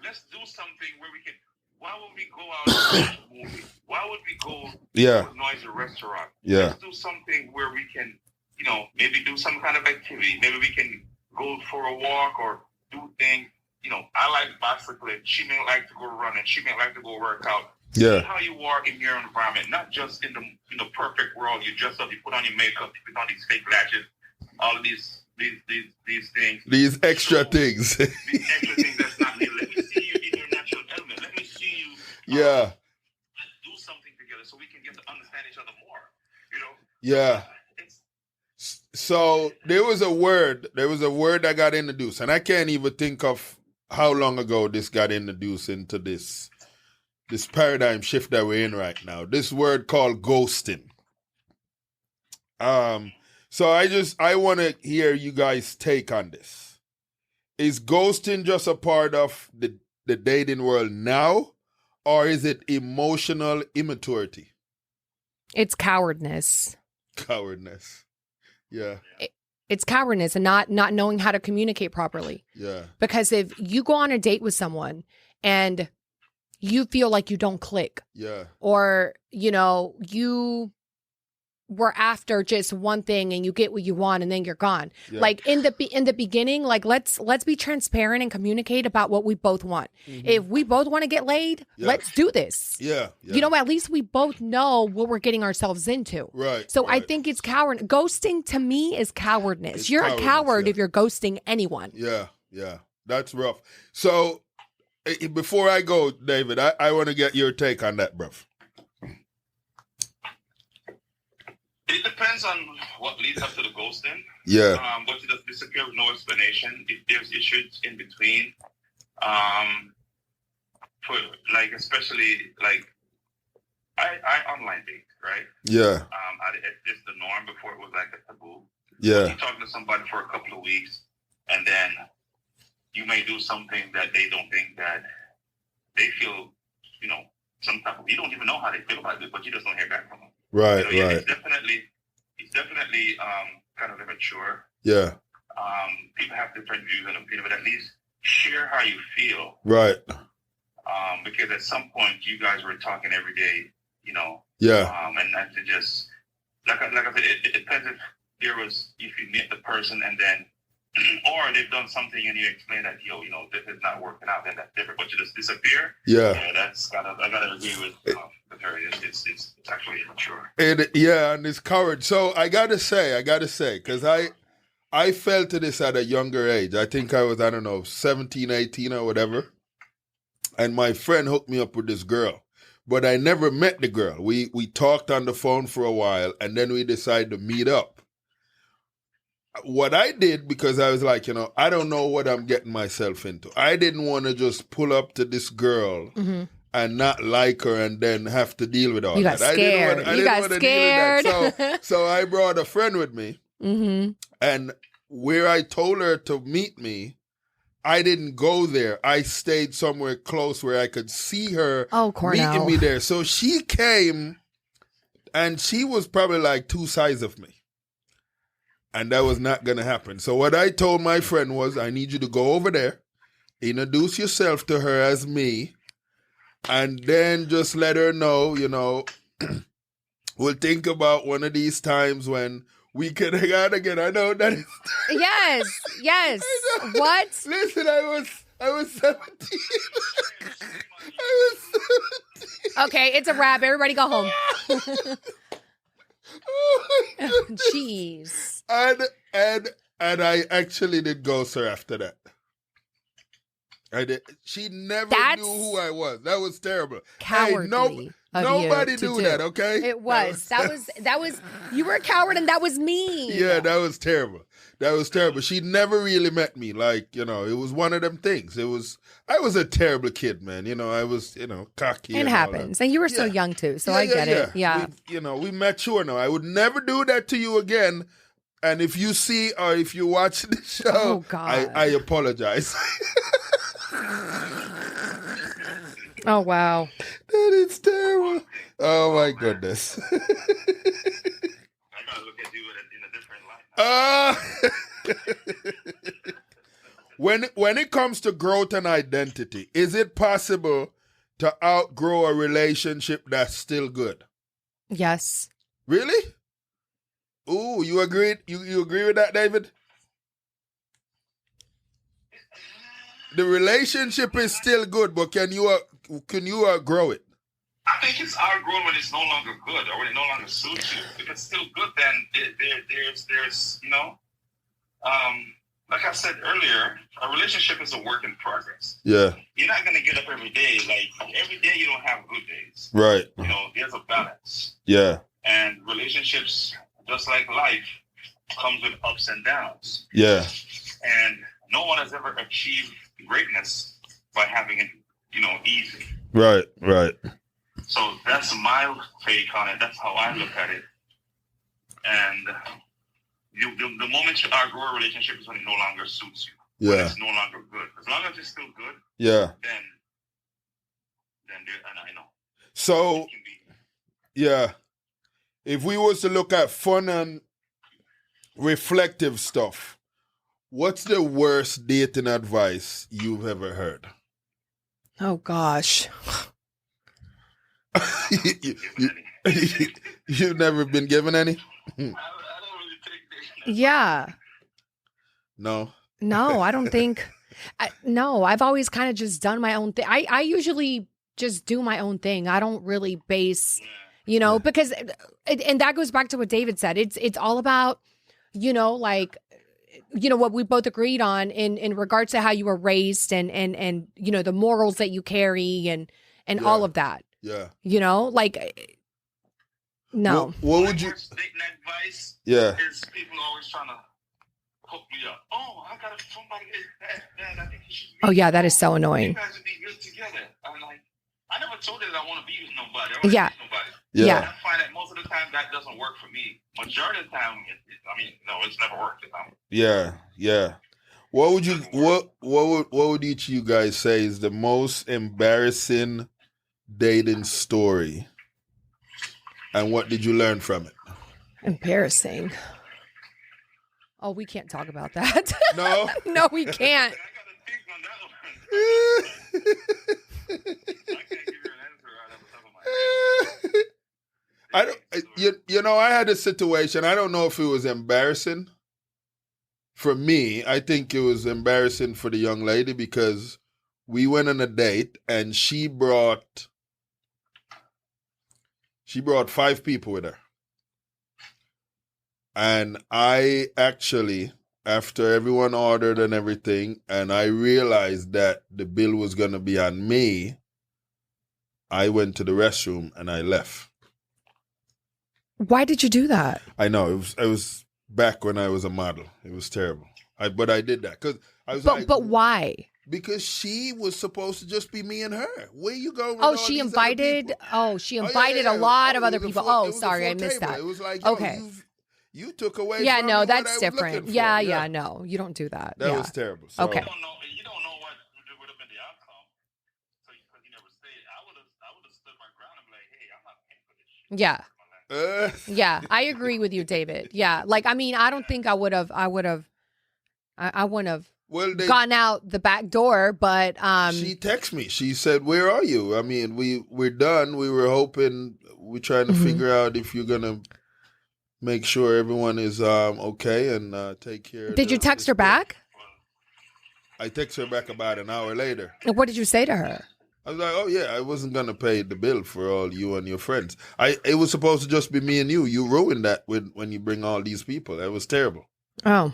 Speaker 4: Let's do something where we can. Why would we go out and watch a movie? Why would we go to a noisy restaurant?
Speaker 3: Yeah.
Speaker 4: Let's do something where we can, maybe do some kind of activity. Maybe we can go for a walk or do things. I like bicycling. She may like to go running. She may like to go work out.
Speaker 3: Yeah.
Speaker 4: See how you are in your environment, not just in the perfect world. You dress up, you put on your makeup, you put on these fake lashes, all of these things.
Speaker 3: These extra things.
Speaker 4: These extra things that's not real. Let me see you in your natural element. Let me see you.
Speaker 3: Yeah.
Speaker 4: Do something together so we can get to understand each other more.
Speaker 3: Yeah. So there was a word that got introduced, and I can't even think of how long ago this got introduced into this paradigm shift that we're in right now. This word called ghosting. So I want to hear you guys' take on this. Is ghosting just a part of the dating world now, or is it emotional immaturity?
Speaker 2: It's cowardness.
Speaker 3: Cowardness. Yeah.
Speaker 2: It's cowardness and not knowing how to communicate properly.
Speaker 3: Yeah.
Speaker 2: Because if you go on a date with someone and you feel like you don't click.
Speaker 3: Yeah.
Speaker 2: Or, you were after just one thing and you get what you want and then you're gone.
Speaker 3: Yeah.
Speaker 2: Like in the beginning, like let's be transparent and communicate about what we both want.
Speaker 3: Mm-hmm.
Speaker 2: If we both want to get laid, let's do this.
Speaker 3: Yeah.
Speaker 2: At least we both know what we're getting ourselves into.
Speaker 3: Right.
Speaker 2: So I think it's coward. Ghosting to me is cowardness. You're a coward if you're ghosting anyone.
Speaker 3: Yeah. Yeah. That's rough. So before I go, David, I want to get your take on that, bruv.
Speaker 4: It depends on what leads up to the ghosting.
Speaker 3: Yeah.
Speaker 4: But to just disappear with no explanation. If there's issues in between, especially I online date, right?
Speaker 3: Yeah.
Speaker 4: It's the norm. Before it was like a taboo.
Speaker 3: Yeah.
Speaker 4: You're talking to somebody for a couple of weeks, and then you may do something that they don't think that they feel, some type of. You don't even know how they feel about it, but you just don't hear back from them.
Speaker 3: Right.
Speaker 4: Yeah,
Speaker 3: Right.
Speaker 4: It's definitely kind of immature.
Speaker 3: Yeah.
Speaker 4: People have different views and opinions, but at least share how you feel.
Speaker 3: Right.
Speaker 4: Because at some point you guys were talking every day,
Speaker 3: Yeah.
Speaker 4: and not to just like I said, it depends if you meet the person and then or they've done something and you explain that this is not working out, then that's different. But you just disappear.
Speaker 3: Yeah.
Speaker 4: That's I gotta agree with her. It's actually immature.
Speaker 3: And it's coward. So I gotta say, because I fell to this at a younger age. I think I was, I don't know, 17, 18 or whatever. And my friend hooked me up with this girl. But I never met the girl. We talked on the phone for a while, and then we decided to meet up. What I did, because I was like, I don't know what I'm getting myself into. I didn't want to just pull up to this girl and not like her and then have to deal with all
Speaker 2: You
Speaker 3: that.
Speaker 2: got scared.
Speaker 3: I didn't want to deal with that. So I brought a friend with me. And where I told her to meet me, I didn't go there. I stayed somewhere close where I could see her
Speaker 2: Cornell.
Speaker 3: meeting me there. So she came, and she was probably like 2 sizes of me. And that was not going to happen. So what I told my friend was, I need you to go over there, introduce yourself to her as me, and then just let her know, we'll think about one of these times when we can hang out again. I know that is...
Speaker 2: Yes. What?
Speaker 3: Listen, I was 17. I was 17.
Speaker 2: Okay, it's a wrap. Everybody go home.
Speaker 3: Oh my goodness.
Speaker 2: Jeez.
Speaker 3: And I actually did ghost her after that. I did. She never knew who I was. That was terrible.
Speaker 2: Cowardly.
Speaker 3: Nobody knew that, okay?
Speaker 2: It was. That was you were a coward and that was me.
Speaker 3: Yeah, that was terrible. That was terrible. She never really met me. Like, it was one of them things. I was a terrible kid, man. I was, cocky.
Speaker 2: It happens. And you were so young too, so I get it. Yeah.
Speaker 3: We mature now. I would never do that to you again. And if you see or if you watch the show, I apologize.
Speaker 2: Oh, wow.
Speaker 3: That is terrible. Oh, my goodness.
Speaker 4: I gotta look at you in a different light.
Speaker 3: When it comes to growth and identity, is it possible to outgrow a relationship that's still good?
Speaker 2: Yes.
Speaker 3: Really? Ooh, you agreed? You agree with that, David? The relationship is still good, but can you outgrow it?
Speaker 4: I think it's outgrown when it's no longer good or when it no longer suits you. If it's still good, then there's like I said earlier, a relationship is a work in progress.
Speaker 3: Yeah.
Speaker 4: You're not going to get up every day. Like, every day you don't have good days.
Speaker 3: Right.
Speaker 4: There's a balance.
Speaker 3: Yeah.
Speaker 4: And relationships, just like life, comes with ups and downs.
Speaker 3: Yeah.
Speaker 4: And no one has ever achieved greatness by having it, easy.
Speaker 3: Right.
Speaker 4: So that's my take on it. That's how I look at it. And the moment you outgrow a relationship is when it no longer suits you.
Speaker 3: Yeah.
Speaker 4: When it's no longer good. As long as it's still good.
Speaker 3: Yeah.
Speaker 4: Then and I know.
Speaker 3: So, yeah. If we was to look at fun and reflective stuff, what's the worst dating advice you've ever heard?
Speaker 2: Oh, gosh.
Speaker 3: You've never been given any?
Speaker 4: I don't really take that.
Speaker 2: Yeah.
Speaker 3: No,
Speaker 2: I don't think. No, I've always kind of just done my own thing. I usually just do my own thing. I don't really base, because, and that goes back to what David said. It's all about, what we both agreed on in regards to how you were raised and the morals that you carry and all of that.
Speaker 3: Yeah.
Speaker 2: No.
Speaker 3: What would you?
Speaker 4: Dating advice.
Speaker 3: Yeah.
Speaker 4: Is people always trying to hook me up. Oh, I got somebody that I think you should.
Speaker 2: Oh yeah, that is so
Speaker 4: You
Speaker 2: annoying.
Speaker 4: guys would be good together. I'm like, I never told you that I want to be with nobody. I don't
Speaker 2: Yeah.
Speaker 4: want to be with nobody.
Speaker 3: Yeah.
Speaker 4: And I find that most of the time that doesn't work for me. Majority of the time, it's never worked.
Speaker 3: Yeah. What would each of you guys say is the most embarrassing dating story, and what did you learn from it?
Speaker 2: Embarrassing. Oh, we can't talk about that.
Speaker 3: No?
Speaker 2: No, we can't.
Speaker 4: I can't give you an answer right off the top of my head.
Speaker 3: I don't. I had a situation. I don't know if it was embarrassing for me. I think it was embarrassing for the young lady because we went on a date and she brought 5 people with her, and I actually after everyone ordered and everything, and I realized that the bill was going to be on me, I went to the restroom and I left.
Speaker 2: Why did you do that?
Speaker 3: I know it was back when I was a model. It was terrible. But I did that because I was
Speaker 2: But why?
Speaker 3: Because she was supposed to just be me and her. Where you going? With
Speaker 2: Oh,
Speaker 3: all
Speaker 2: she
Speaker 3: these
Speaker 2: invited.
Speaker 3: other people?
Speaker 2: Oh, she invited a lot of other people. Sorry, I missed that.
Speaker 3: It was like,
Speaker 2: okay,
Speaker 3: you took away.
Speaker 2: Yeah,
Speaker 3: from
Speaker 2: no,
Speaker 3: me
Speaker 2: that's
Speaker 3: what I was
Speaker 2: different.
Speaker 3: looking for.
Speaker 2: Yeah, no, you don't do that.
Speaker 3: That was terrible. So,
Speaker 2: okay.
Speaker 4: You don't know what would have been the outcome. So because you never stayed, I would have stood my ground and be like, hey, I'm not paying for this shit.
Speaker 2: Yeah. Yeah, I agree with you, David. Yeah, like I mean, I don't think I wouldn't have gone out the back door, but
Speaker 3: she texted me. She said, "Where are you?" I mean, we're done. We were hoping. We're trying to figure out if you're gonna make sure everyone is okay and take care.
Speaker 2: Did you text her back?
Speaker 3: I texted her back about an hour later.
Speaker 2: What did you say to her?
Speaker 3: I was like, "Oh yeah, I wasn't gonna pay the bill for all you and your friends. It was supposed to just be me and you. You ruined that when you bring all these people. That was terrible.
Speaker 2: Oh,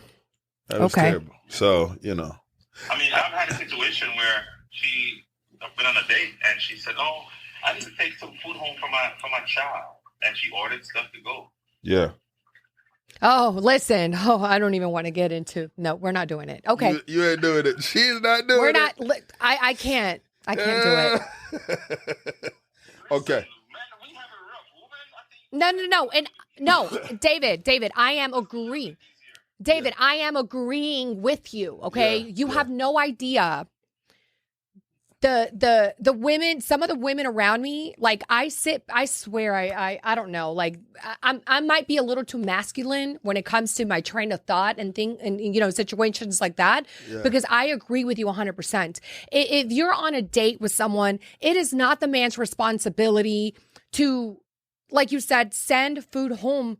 Speaker 3: that was terrible. So
Speaker 4: I mean, I've had a situation where I've been on a date and she said, "Oh, I need to take some food home for my child," and she ordered stuff to go.
Speaker 3: Yeah.
Speaker 2: Oh, listen. Oh, I don't even want to get into. No, we're not doing it. Okay,
Speaker 3: you ain't doing it. She's not doing it.
Speaker 2: We're not. I can't. I can't do it.
Speaker 3: Okay.
Speaker 2: No. And no, David, I am agreeing. David, I am agreeing with you. Okay. You have no idea. The women, some of the women around me, like I swear, I don't know. Like I might be a little too masculine when it comes to my train of thought and situations like that, because I agree with you 100%. If you're on a date with someone, it is not the man's responsibility to, like you said, send food home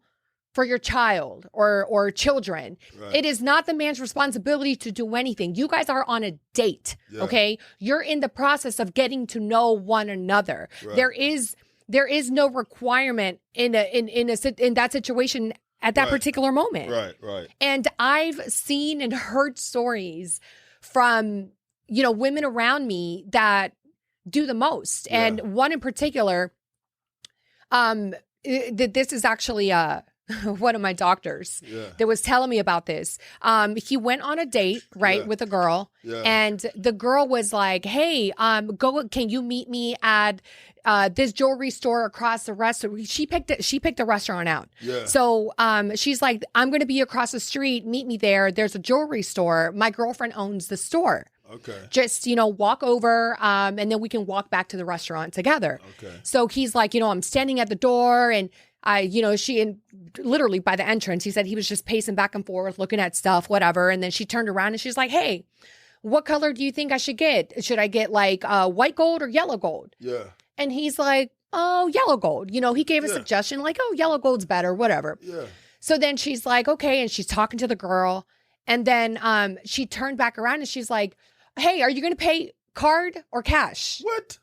Speaker 2: for your child or children. Right. It is not the man's responsibility to do anything. You guys are on a date, okay? You're in the process of getting to know one another. Right. There is no requirement in that situation at that particular moment.
Speaker 3: Right.
Speaker 2: And I've seen and heard stories from women around me that do the most, and one in particular. This is actually one of my doctors that was telling me about this. He went on a date, with a girl, and the girl was like, "Hey, can you meet me at this jewelry store across the restaurant?" She picked the restaurant out. Yeah. So she's like, "I'm going to be across the street. Meet me there. There's a jewelry store. My girlfriend owns the store." Okay. Just, walk over, and then we can walk back to the restaurant together. Okay. So he's like, I'm standing at the door, and literally by the entrance, he said he was just pacing back and forth, looking at stuff, whatever. And then she turned around and she's like, "Hey, what color do you think I should get? Should I get like white gold or yellow gold?" Yeah. And he's like, "Oh, yellow gold." He gave a suggestion like, "Oh, yellow gold's better, whatever." Yeah. So then she's like, "Okay." And she's talking to the girl. And then she turned back around and she's like, "Hey, are you going to pay card or cash?"
Speaker 3: What?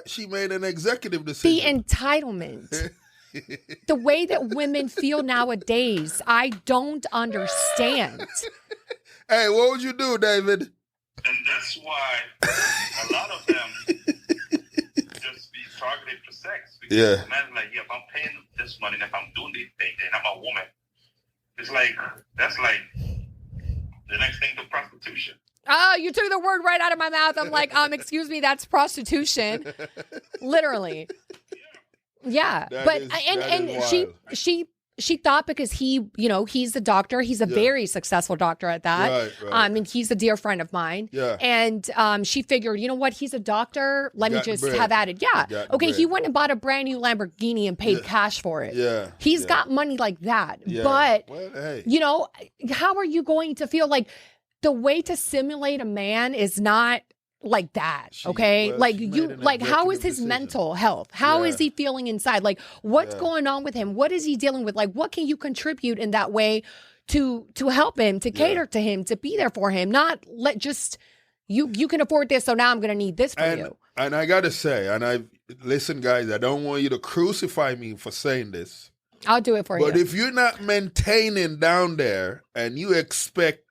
Speaker 3: She made an executive decision.
Speaker 2: The entitlement. The way that women feel nowadays, I don't understand.
Speaker 3: Hey, what would you do, David?
Speaker 4: And that's why a lot of them just be targeted for sex. Because the man's like, if I'm paying this money, and if I'm doing this thing, then I'm a woman. It's like, that's like the next thing to prostitution.
Speaker 2: Oh, you took the word right out of my mouth. I'm like, excuse me, that's prostitution. Literally. Yeah. She thought because he's a doctor, he's a very successful doctor at that. Right. And he's a dear friend of mine. Yeah. And she figured, you know what, he's a doctor. Let me just have at it. Yeah. Okay. He went and bought a brand new Lamborghini and paid cash for it. Yeah. He's got money like that. Yeah. But, how are you going to feel? Like, the way to simulate a man is not like that, okay? How is his mental health? How is he feeling inside? Like, what's going on with him? What is he dealing with? Like, what can you contribute in that way to help him, to cater to him, to be there for him? Not let just, you can afford this, so now I'm going to need this for you.
Speaker 3: And I got to say, listen, guys, I don't want you to crucify me for saying this.
Speaker 2: I'll do it for you.
Speaker 3: But if you're not maintaining down there and you expect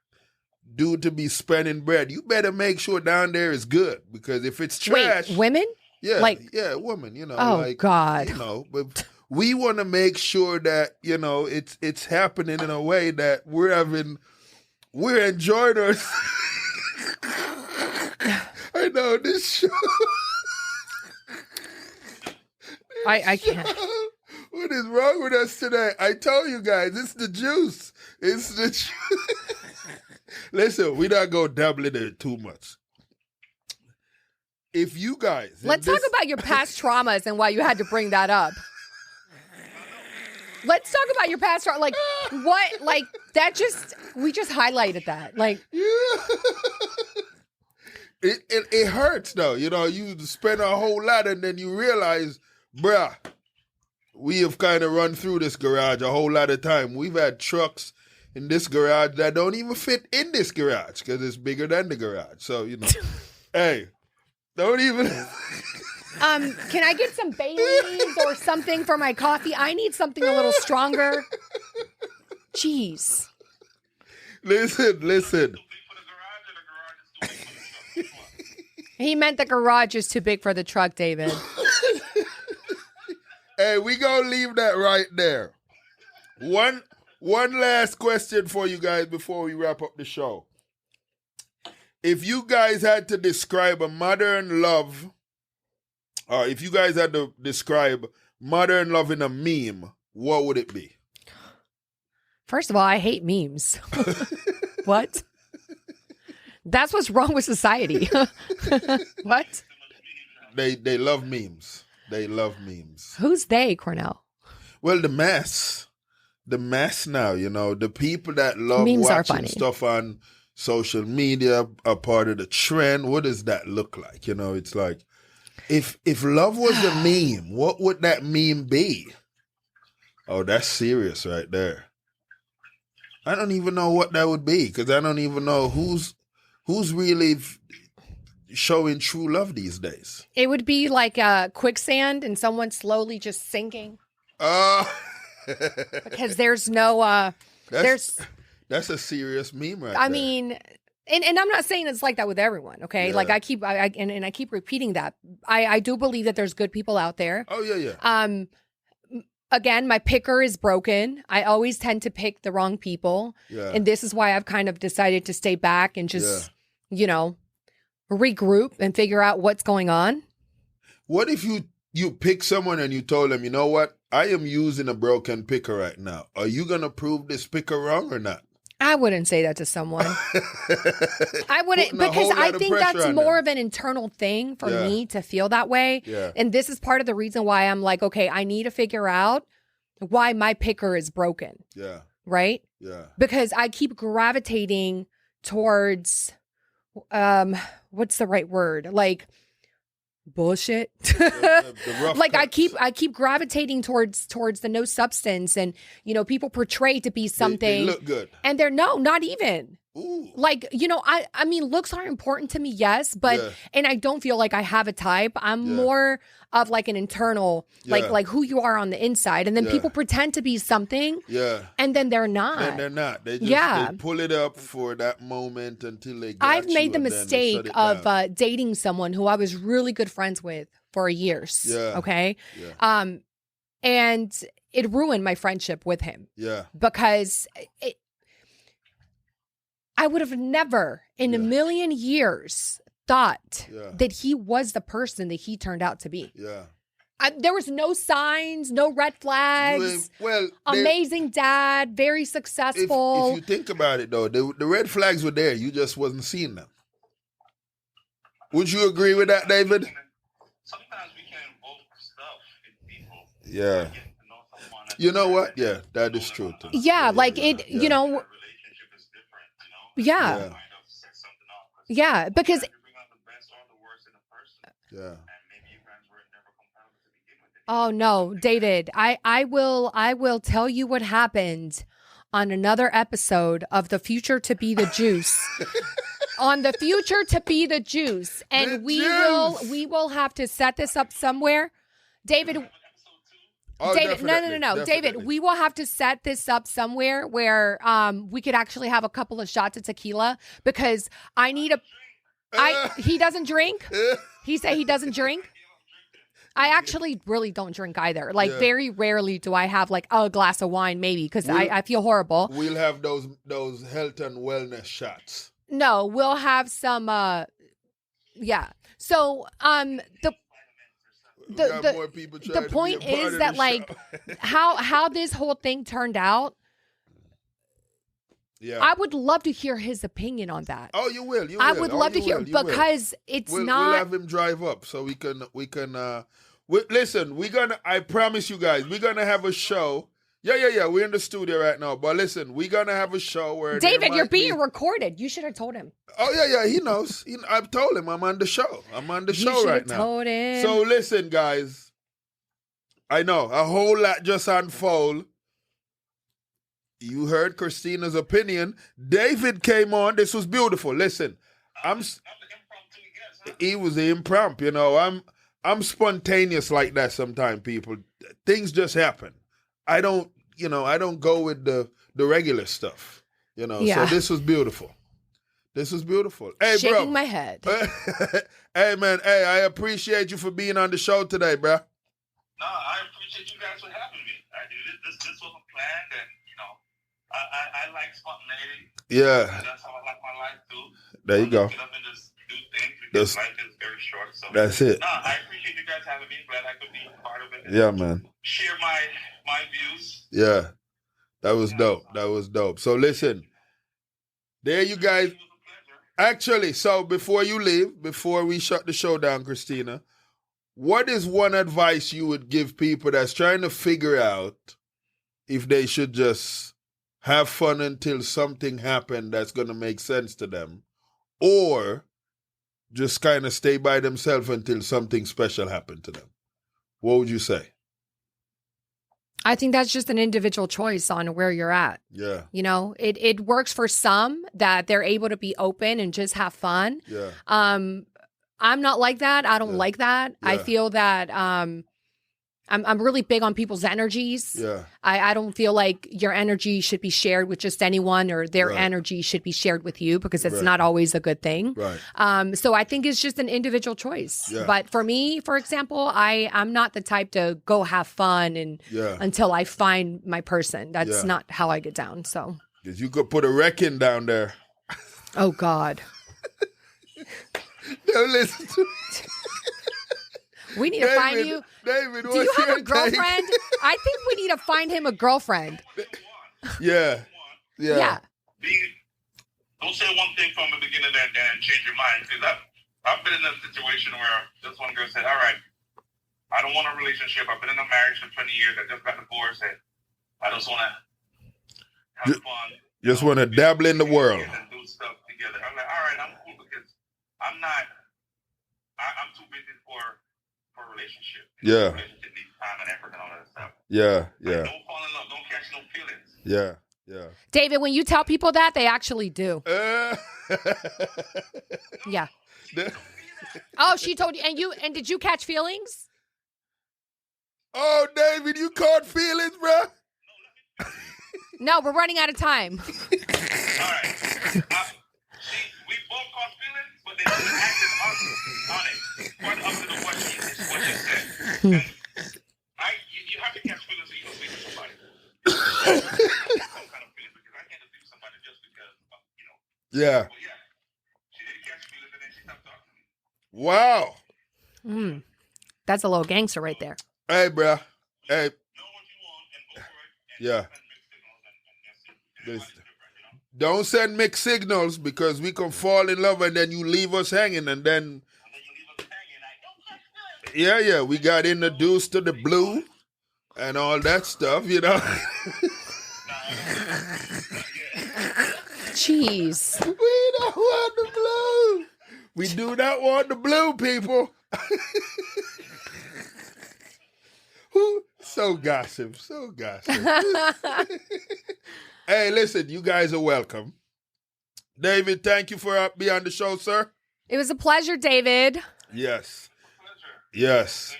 Speaker 3: dude to be spending bread, you better make sure down there is good. Because if it's trash.
Speaker 2: Wait, women?
Speaker 3: Yeah,
Speaker 2: like,
Speaker 3: yeah, woman, you know.
Speaker 2: Oh,
Speaker 3: like,
Speaker 2: God.
Speaker 3: You know, but we want to make sure that, you know, it's happening in a way that we're enjoying our. I know this show.
Speaker 2: I can't.
Speaker 3: What is wrong with us today? I told you guys, it's the juice. It's the juice. Listen, we not go doubling it too much. If you guys...
Speaker 2: Let's talk about your past traumas and why you had to bring that up. Let's talk about your past trauma. Like, what? Like, that just... We just highlighted that. Like...
Speaker 3: Yeah. It hurts, though. You know, you spend a whole lot and then you realize, bruh, we have kind of run through this garage a whole lot of time. We've had trucks in this garage that don't even fit in this garage because it's bigger than the garage. So, you know, hey, don't even...
Speaker 2: Can I get some Baileys or something for my coffee? I need something a little stronger. Jeez.
Speaker 3: Listen.
Speaker 2: He meant the garage is too big for the truck, David.
Speaker 3: Hey, we gonna leave that right there. One last question for you guys before we wrap up the show. If you guys had to describe a modern love, or if you guys had to describe modern love in a meme, what would it be?
Speaker 2: First of all, I hate memes. What? That's what's wrong with society. What?
Speaker 3: They love memes. They love memes.
Speaker 2: Who's they, Cornell?
Speaker 3: Well, the mass now, you know, the people that love
Speaker 2: Memes are
Speaker 3: watching
Speaker 2: funny.
Speaker 3: stuff on social media are part of the trend. What does that look like? You know, it's like, if love was a meme, what would that meme be? Oh, that's serious right there. I don't even know what that would be because I don't even know who's really showing true love these days.
Speaker 2: It would be like a quicksand and someone slowly just sinking. Because there's no
Speaker 3: that's a serious meme right
Speaker 2: I
Speaker 3: there.
Speaker 2: mean, and I'm not saying it's like that with everyone, okay?
Speaker 3: Yeah.
Speaker 2: Like I keep repeating that. I do believe that there's good people out there.
Speaker 3: Oh yeah.
Speaker 2: Again, my picker is broken. I always tend to pick the wrong people.
Speaker 3: Yeah.
Speaker 2: And this is why I've kind of decided to stay back and just, you know, regroup and figure out what's going on.
Speaker 3: What if you pick someone and you told them, you know what? I am using a broken picker right now. Are you going to prove this picker wrong or not?
Speaker 2: I wouldn't say that to someone. I wouldn't,
Speaker 3: Putting a
Speaker 2: because
Speaker 3: whole
Speaker 2: I
Speaker 3: lot of
Speaker 2: think
Speaker 3: pressure
Speaker 2: that's
Speaker 3: on
Speaker 2: more
Speaker 3: them.
Speaker 2: of an internal thing for
Speaker 3: Yeah.
Speaker 2: me to feel that way.
Speaker 3: Yeah.
Speaker 2: And this is part of the reason why I'm like, okay, I need to figure out why my picker is broken,
Speaker 3: Yeah.
Speaker 2: right?
Speaker 3: Yeah.
Speaker 2: Because I keep gravitating towards, what's the right word? Like bullshit.
Speaker 3: The rough
Speaker 2: Like I
Speaker 3: cuts.
Speaker 2: keep gravitating towards the no substance, and you know, people portray to be something
Speaker 3: They look good.
Speaker 2: and they're not even.
Speaker 3: Ooh.
Speaker 2: Like, you know, I mean, looks are important to me, yes, but
Speaker 3: Yeah.
Speaker 2: and I don't feel like I have a type. I'm
Speaker 3: Yeah.
Speaker 2: more of like an internal,
Speaker 3: Yeah.
Speaker 2: like who you are on the inside, and then
Speaker 3: Yeah.
Speaker 2: people pretend to be something,
Speaker 3: Yeah.
Speaker 2: and then they're not.
Speaker 3: Then they're not. They just
Speaker 2: Yeah.
Speaker 3: they pull it up for that moment until they got
Speaker 2: I've made
Speaker 3: you,
Speaker 2: the
Speaker 3: and then they
Speaker 2: mistake
Speaker 3: shut it
Speaker 2: of
Speaker 3: down.
Speaker 2: dating someone who I was really good friends with for years.
Speaker 3: Yeah.
Speaker 2: Okay.
Speaker 3: Yeah.
Speaker 2: And it ruined my friendship with him
Speaker 3: Yeah.
Speaker 2: because I would have never in a million years thought
Speaker 3: Yeah.
Speaker 2: that he was the person that he turned out to be.
Speaker 3: Yeah.
Speaker 2: There was no signs, no red flags.
Speaker 3: Well,
Speaker 2: Amazing dad, very successful.
Speaker 3: If you think about it, though, the red flags were there. You just wasn't seeing them. Would you agree with that, David?
Speaker 4: Sometimes we can invoke stuff in people.
Speaker 3: Yeah. You know what? Yeah, that is true, too.
Speaker 2: Yeah, like it,
Speaker 3: yeah.
Speaker 2: you know,
Speaker 4: Relationship is different, you know?
Speaker 2: yeah,
Speaker 3: Yeah.
Speaker 4: Might have set something up.
Speaker 2: yeah, because
Speaker 4: You bring out the best or the worst in a person.
Speaker 3: Yeah.
Speaker 4: And maybe you guys were never compatible to begin with.
Speaker 2: oh no, David, I will tell you what happened on another episode of The Future to Be the Juice. On The Future to Be the Juice, and
Speaker 3: The
Speaker 2: we
Speaker 3: juice.
Speaker 2: will have to set this up somewhere. David,
Speaker 3: Oh,
Speaker 2: David, no.
Speaker 3: definitely.
Speaker 2: David, we will have to set this up somewhere where we could actually have a couple of shots of tequila because I need he doesn't drink. He said he doesn't drink. I actually really don't drink either. Like very rarely do I have like a glass of wine maybe because I feel horrible.
Speaker 3: We'll have those health and wellness shots.
Speaker 2: No, we'll have some yeah. So the point is that like how this whole thing turned out.
Speaker 3: Yeah,
Speaker 2: I would love to hear his opinion on that.
Speaker 3: Oh, you will.
Speaker 2: I would love to hear because it's not.
Speaker 3: We'll have him drive up so we can. Listen, I promise you guys, we're gonna have a show. Yeah. We're in the studio right now, but listen, we're gonna have a show where
Speaker 2: David, you're being recorded. You should have told him.
Speaker 3: Oh yeah, he knows. I've told him I'm on the show. I'm on the show right now.
Speaker 2: Told him.
Speaker 3: So listen, guys. I know a whole lot just unfold. You heard Christina's opinion. David came on. This was beautiful. Listen, he was the impromptu. You know, I'm spontaneous like that sometimes, people. Things just happen. I don't go with the regular stuff. You know, so this was beautiful. Hey,
Speaker 2: shaking
Speaker 3: bro.
Speaker 2: my head.
Speaker 3: Hey, man. Hey, I appreciate you for being on the show today, bro.
Speaker 4: No, I appreciate you guys for having me. This wasn't planned, and I like spontaneity.
Speaker 3: Yeah.
Speaker 4: That's how I like my life too.
Speaker 3: There you go.
Speaker 4: Get up and just do things because life is very short. So
Speaker 3: that's it.
Speaker 4: No, I appreciate you guys having me. Glad I could be part of it.
Speaker 3: Yeah, man.
Speaker 4: Share my views.
Speaker 3: Yeah. That was dope. So listen, there you guys. Actually, so before you leave, before we shut the show down, Christina, what is one advice you would give people that's trying to figure out if they should just have fun until something happened that's going to make sense to them, or just kind of stay by themselves until something special happened to them? What would you say?
Speaker 2: I think that's just an individual choice on where you're at.
Speaker 3: Yeah.
Speaker 2: You know, it works for some that they're able to be open and just have fun.
Speaker 3: Yeah.
Speaker 2: I'm not like that. I don't like that.
Speaker 3: Yeah.
Speaker 2: I feel that I'm really big on people's energies.
Speaker 3: Yeah.
Speaker 2: I don't feel like your energy should be shared with just anyone or their energy should be shared with you because it's not always a good thing.
Speaker 3: Right.
Speaker 2: So I think it's just an individual choice.
Speaker 3: Yeah.
Speaker 2: But for me, for example, I'm not the type to go have fun and until I find my person. That's not how I get down. So.
Speaker 3: Because you could put a wrecking down there.
Speaker 2: Oh, God.
Speaker 3: Don't listen to me.
Speaker 2: We need to find you.
Speaker 3: David,
Speaker 2: do you have a girlfriend? I think we need to find him a girlfriend.
Speaker 3: Yeah.
Speaker 4: Don't say one thing from the beginning and then change your mind. Because I've been in a situation where this one girl said, all right, I don't want a relationship. I've been in a marriage for 20 years. I just got divorced. And I just want to have fun.
Speaker 3: Just want to dabble in the world.
Speaker 4: And do stuff together. I'm like, all right, I'm cool because I'm too busy for a relationship.
Speaker 3: Yeah.
Speaker 4: Relationship needs time and effort and all that stuff.
Speaker 3: Yeah.
Speaker 4: Like, don't fall in love. Don't catch no feelings.
Speaker 3: Yeah.
Speaker 2: David, when you tell people that, they actually do. Yeah. Oh, she told you, and did you catch feelings?
Speaker 3: Oh, David, you caught feelings, bro?
Speaker 2: No, we're running out of time.
Speaker 4: All right. We both caught feelings, but they didn't act on it. One up to the what you said. And you have to catch feelings so you don't speak to somebody. Some kind of feelings because I can't just speak to somebody just because,
Speaker 3: Yeah.
Speaker 4: Well, yeah. She didn't catch feelings and then she stopped talking to me.
Speaker 3: Wow.
Speaker 2: That's a little gangster right there.
Speaker 3: Hey, bro. Hey.
Speaker 4: Know what you want and go for it.
Speaker 3: Yeah.
Speaker 4: And that's it.
Speaker 3: Don't send mixed signals because we can fall in love and then you leave us hanging and then. Yeah, we got introduced to the blue and all that stuff, you know.
Speaker 2: Jeez.
Speaker 3: We don't want the blue. We do not want the blue, people. So gossip. Hey, listen, you guys are welcome. David, thank you for being on the show, sir.
Speaker 2: It was a pleasure, David.
Speaker 3: Yes. Yes.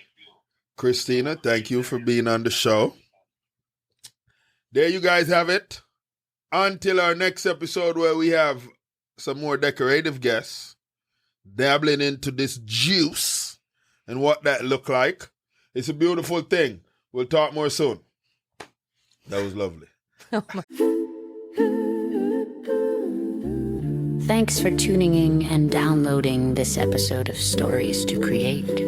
Speaker 3: Christina, thank you for being on the show. There you guys have it. Until our next episode where we have some more decorative guests dabbling into this juice and what that look like. It's a beautiful thing. We'll talk more soon. That was lovely.
Speaker 1: Thanks for tuning in and downloading this episode of Stories to Create.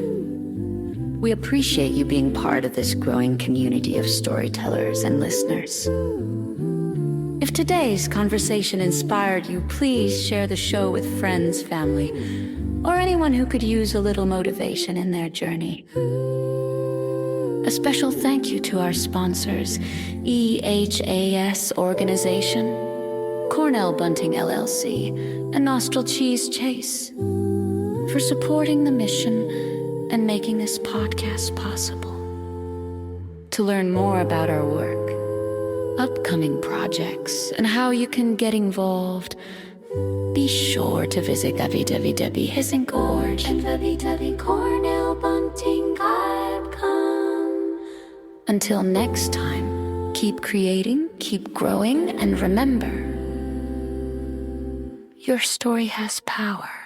Speaker 1: We appreciate you being part of this growing community of storytellers and listeners. If today's conversation inspired you, please share the show with friends, family, or anyone who could use a little motivation in their journey. A special thank you to our sponsors, EHAS Organization, Cornell Bunting LLC, and Nostril Cheese Chase for supporting the mission and making this podcast possible. To learn more about our work, upcoming projects, and how you can get involved, be sure to visit www.hissinggorge and www.cornellbunting.com. Until next time, keep creating, keep growing, and remember, your story has power.